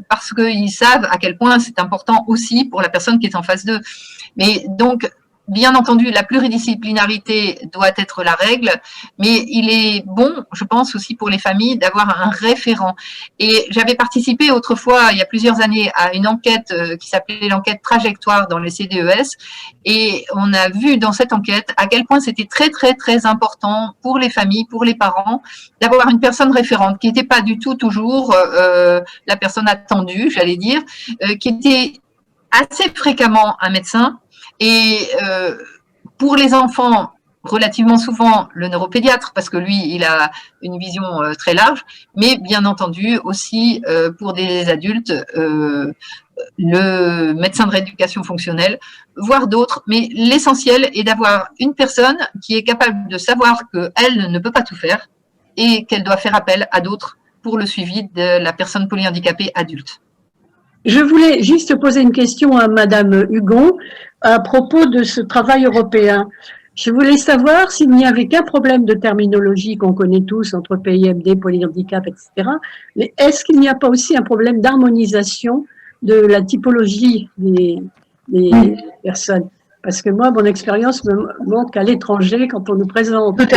parce qu'ils savent à quel point c'est important aussi pour la personne qui est en face d'eux. Mais donc, bien entendu, la pluridisciplinarité doit être la règle, mais il est bon, je pense aussi pour les familles, d'avoir un référent. Et j'avais participé autrefois, il y a plusieurs années, à une enquête qui s'appelait l'enquête trajectoire dans les CDES, et on a vu dans cette enquête à quel point c'était très, très, très important pour les familles, pour les parents, d'avoir une personne référente, qui n'était pas du tout toujours la personne attendue, j'allais dire, qui était assez fréquemment un médecin. Et pour les enfants, relativement souvent le neuropédiatre, parce que lui, il a une vision très large, mais bien entendu aussi pour des adultes, le médecin de rééducation fonctionnelle, voire d'autres. Mais l'essentiel est d'avoir une personne qui est capable de savoir qu'elle ne peut pas tout faire et qu'elle doit faire appel à d'autres pour le suivi de la personne polyhandicapée adulte. Je voulais juste poser une question à Madame Hugon à propos de ce travail européen. Je voulais savoir s'il n'y avait qu'un problème de terminologie qu'on connaît tous entre PIMD, polyhandicap, etc. Mais est-ce qu'il n'y a pas aussi un problème d'harmonisation de la typologie des personnes? Parce que moi, mon expérience me montre qu'à l'étranger, quand on nous présente des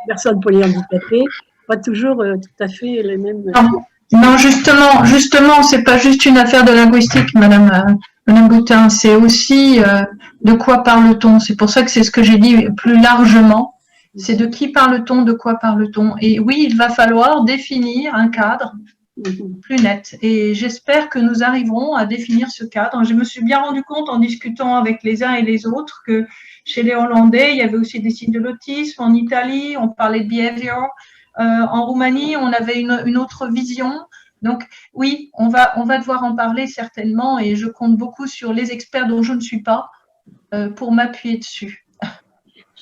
personnes polyhandicapées, pas toujours tout à fait les mêmes. Non, justement, c'est pas juste une affaire de linguistique, Madame Goutin, c'est aussi de quoi parle-t-on. C'est pour ça que c'est ce que j'ai dit plus largement. C'est de qui parle-t-on, de quoi parle-t-on. Et oui, il va falloir définir un cadre plus net. Et j'espère que nous arriverons à définir ce cadre. Je me suis bien rendu compte en discutant avec les uns et les autres que chez les Hollandais, il y avait aussi des signes de l'autisme. En Italie, on parlait de behavior. En Roumanie, on avait une autre vision. Donc, oui, on va devoir en parler certainement et je compte beaucoup sur les experts dont je ne suis pas pour m'appuyer dessus.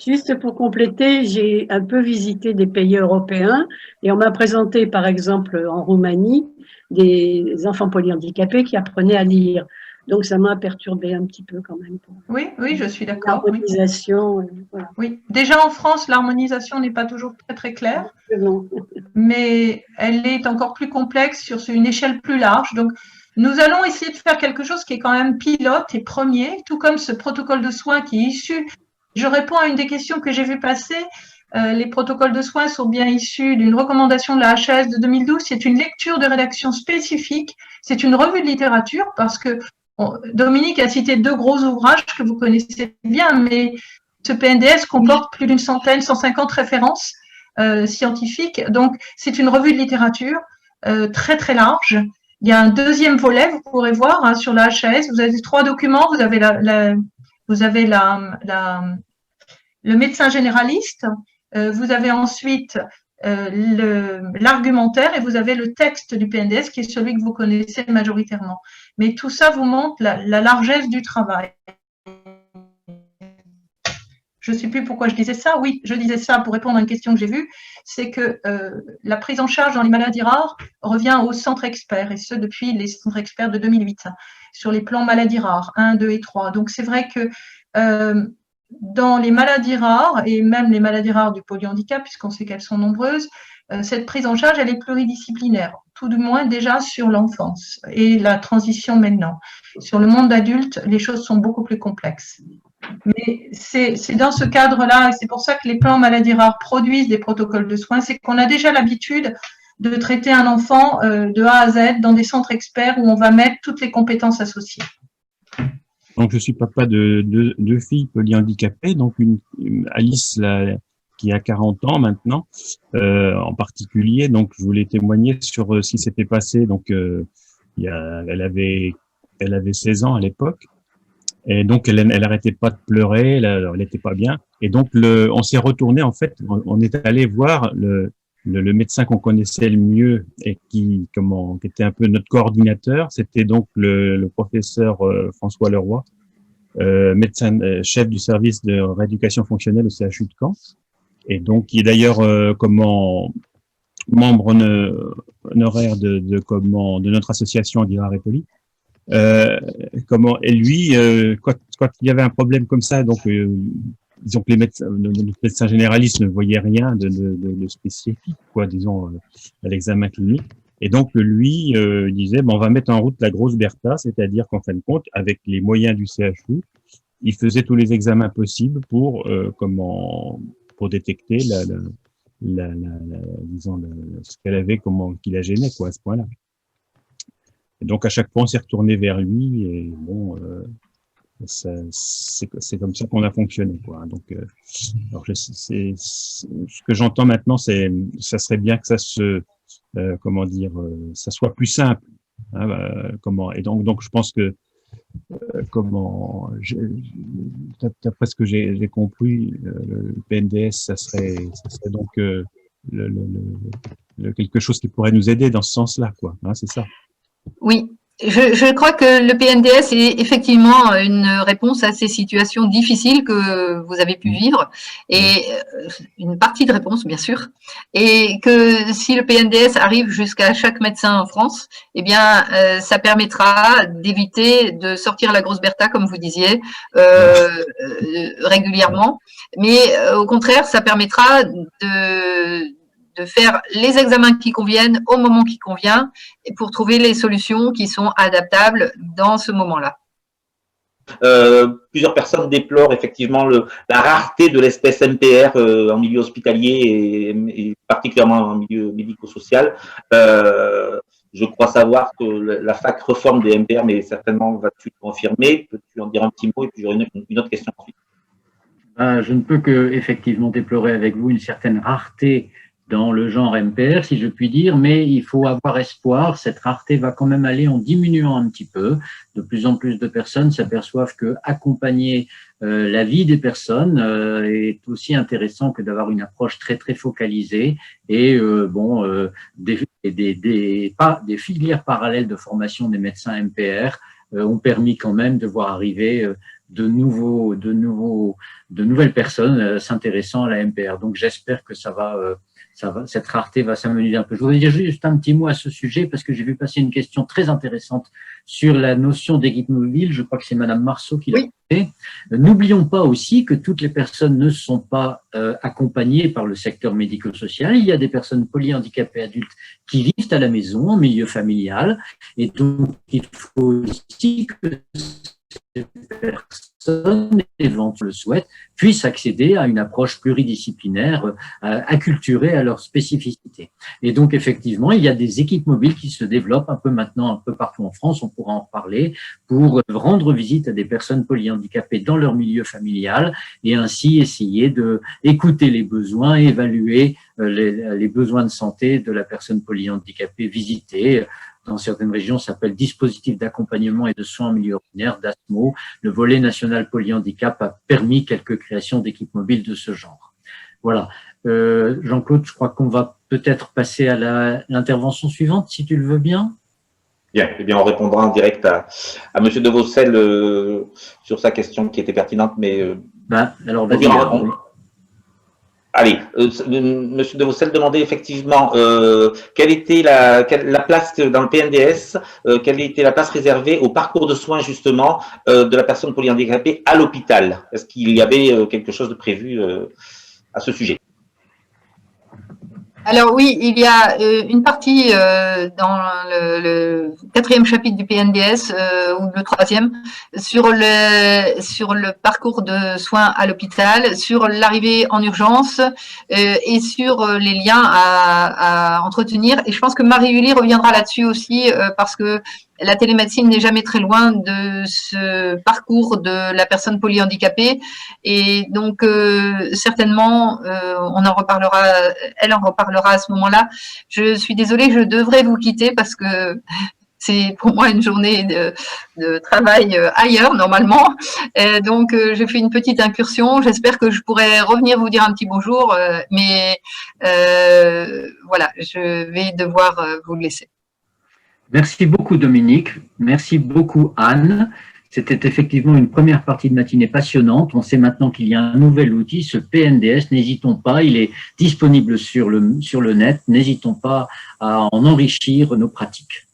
Juste pour compléter, j'ai un peu visité des pays européens et on m'a présenté, par exemple, en Roumanie, des enfants polyhandicapés qui apprenaient à lire. Donc, ça m'a perturbé un petit peu quand même. Oui, oui, je suis d'accord. Oui. L'harmonisation, voilà. Oui. Déjà en France, l'harmonisation n'est pas toujours très très claire, mais elle est encore plus complexe sur une échelle plus large. Donc, nous allons essayer de faire quelque chose qui est quand même pilote et premier, tout comme ce protocole de soins qui est issu. Je réponds à une des questions que j'ai vu passer. Les protocoles de soins sont bien issus d'une recommandation de la HAS de 2012. C'est une lecture de rédaction spécifique. C'est une revue de littérature parce que Dominique a cité 2 gros ouvrages que vous connaissez bien, mais ce PNDS comporte plus d'une centaine, 150 références scientifiques. Donc, c'est une revue de littérature très, très large. Il y a un deuxième volet, vous pourrez voir hein, sur la HAS. Vous avez 3 documents. Vous avez le médecin généraliste. Vous avez ensuite l'argumentaire et vous avez le texte du PNDS qui est celui que vous connaissez majoritairement. Mais tout ça vous montre la largesse du travail. Je ne sais plus pourquoi je disais ça. Oui, je disais ça pour répondre à une question que j'ai vue. C'est que la prise en charge dans les maladies rares revient au centre expert, et ce depuis les centres experts de 2008, sur les plans maladies rares 1, 2 et 3. Donc c'est vrai que dans les maladies rares, et même les maladies rares du polyhandicap, puisqu'on sait qu'elles sont nombreuses, cette prise en charge, elle est pluridisciplinaire, tout du moins déjà sur l'enfance et la transition maintenant. Sur le monde adulte, les choses sont beaucoup plus complexes. Mais c'est dans ce cadre-là, et c'est pour ça que les plans maladies rares produisent des protocoles de soins, c'est qu'on a déjà l'habitude de traiter un enfant de A à Z dans des centres experts où on va mettre toutes les compétences associées. Donc, je suis papa de 2 filles polyhandicapées, donc Alice, qui a 40 ans maintenant, en particulier. Donc, je voulais témoigner sur ce qui s'était passé. Donc, elle avait 16 ans à l'époque. Et donc, elle arrêtait pas de pleurer, elle était pas bien. Et donc, on s'est retourné, en fait, on est allé voir le médecin qu'on connaissait le mieux et qui était un peu notre coordinateur. C'était donc le professeur François Leroy, médecin, chef du service de rééducation fonctionnelle au CHU de Caen. Et donc, il est d'ailleurs, membre honoraire de notre association Andira Repoli. Et lui, quand il y avait un problème comme ça, donc disons que notre médecin généraliste ne voyait rien de spécifique, quoi, disons à l'examen clinique. Et donc lui disait, on va mettre en route la grosse Bertha, c'est-à-dire qu'en fin de compte, avec les moyens du CHU, il faisait tous les examens possibles pour détecter disons ce qu'elle avait, qui la gênait, quoi, à ce point-là. Et donc à chaque fois on s'est retourné vers lui et bon c'est comme ça qu'on a fonctionné, quoi. Donc alors ce que j'entends maintenant, ça serait bien que ça ça soit plus simple, hein, et donc je pense que d'après ce que j'ai compris, le PNDS ça serait donc quelque chose qui pourrait nous aider dans ce sens-là, quoi, hein, c'est ça. Oui, je crois que le PNDS est effectivement une réponse à ces situations difficiles que vous avez pu vivre, et une partie de réponse, bien sûr, et que si le PNDS arrive jusqu'à chaque médecin en France, eh bien, ça permettra d'éviter de sortir la grosse Bertha, comme vous disiez, régulièrement, mais au contraire, ça permettra de faire les examens qui conviennent au moment qui convient et pour trouver les solutions qui sont adaptables dans ce moment-là. Plusieurs personnes déplorent effectivement la rareté de l'espèce MPR en milieu hospitalier et particulièrement en milieu médico-social. Je crois savoir que la fac reforme des MPR, mais certainement vas-tu le confirmer. Peux-tu en dire un petit mot et puis j'aurai une autre question ensuite. Je ne peux que effectivement déplorer avec vous une certaine rareté dans le genre MPR, si je puis dire, mais il faut avoir espoir. Cette rareté va quand même aller en diminuant un petit peu. De plus en plus de personnes s'aperçoivent que accompagner la vie des personnes est aussi intéressant que d'avoir une approche très très focalisée. Et des filières parallèles de formation des médecins MPR ont permis quand même de voir arriver de nouvelles personnes s'intéressant à la MPR. Donc j'espère que cette rareté va s'amenuiser un peu. Je voudrais dire juste un petit mot à ce sujet parce que j'ai vu passer une question très intéressante sur la notion d'équipe mobile. Je crois que c'est Madame Marceau qui l'a fait. N'oublions pas aussi que toutes les personnes ne sont pas accompagnées par le secteur médico-social. Il y a des personnes polyhandicapées adultes qui vivent à la maison, en milieu familial, et donc il faut aussi que ces personnes, éventuellement le souhaitent, puissent accéder à une approche pluridisciplinaire, acculturée à leurs spécificités. Et donc, effectivement, il y a des équipes mobiles qui se développent un peu maintenant, un peu partout en France, on pourra en reparler, pour rendre visite à des personnes polyhandicapées dans leur milieu familial et ainsi essayer de écouter les besoins, évaluer les besoins de santé de la personne polyhandicapée visitée. Dans certaines régions, ça s'appelle dispositif d'accompagnement et de soins en milieu ordinaire, DASMO. Le volet national polyhandicap a permis quelques créations d'équipes mobiles de ce genre. Voilà. Jean-Claude, je crois qu'on va peut-être passer à l'intervention suivante, si tu le veux bien. Bien, eh bien, on répondra en direct à Monsieur De Vaucel sur sa question qui était pertinente, mais alors, vas-y. Allez, Monsieur De Vaucel demandait effectivement quelle était la place dans le PNDS, quelle était la place réservée au parcours de soins justement de la personne polyhandicapée à l'hôpital. Est-ce qu'il y avait quelque chose de prévu à ce sujet? Alors oui, il y a une partie dans le 4e chapitre du PNDS ou le 3e sur le parcours de soins à l'hôpital, sur l'arrivée en urgence et sur les liens à entretenir. Et je pense que Marie-Julie reviendra là-dessus aussi parce que la télémédecine n'est jamais très loin de ce parcours de la personne polyhandicapée et donc certainement elle en reparlera à ce moment-là. Je suis désolée, je devrais vous quitter parce que c'est pour moi une journée de travail ailleurs normalement. Donc j'ai fait une petite incursion. J'espère que je pourrai revenir vous dire un petit bonjour, mais voilà, je vais devoir vous laisser. Merci beaucoup Dominique, merci beaucoup Anne. C'était effectivement une première partie de matinée passionnante. On sait maintenant qu'il y a un nouvel outil, ce PNDS. N'hésitons pas, il est disponible sur le net. N'hésitons pas à en enrichir nos pratiques.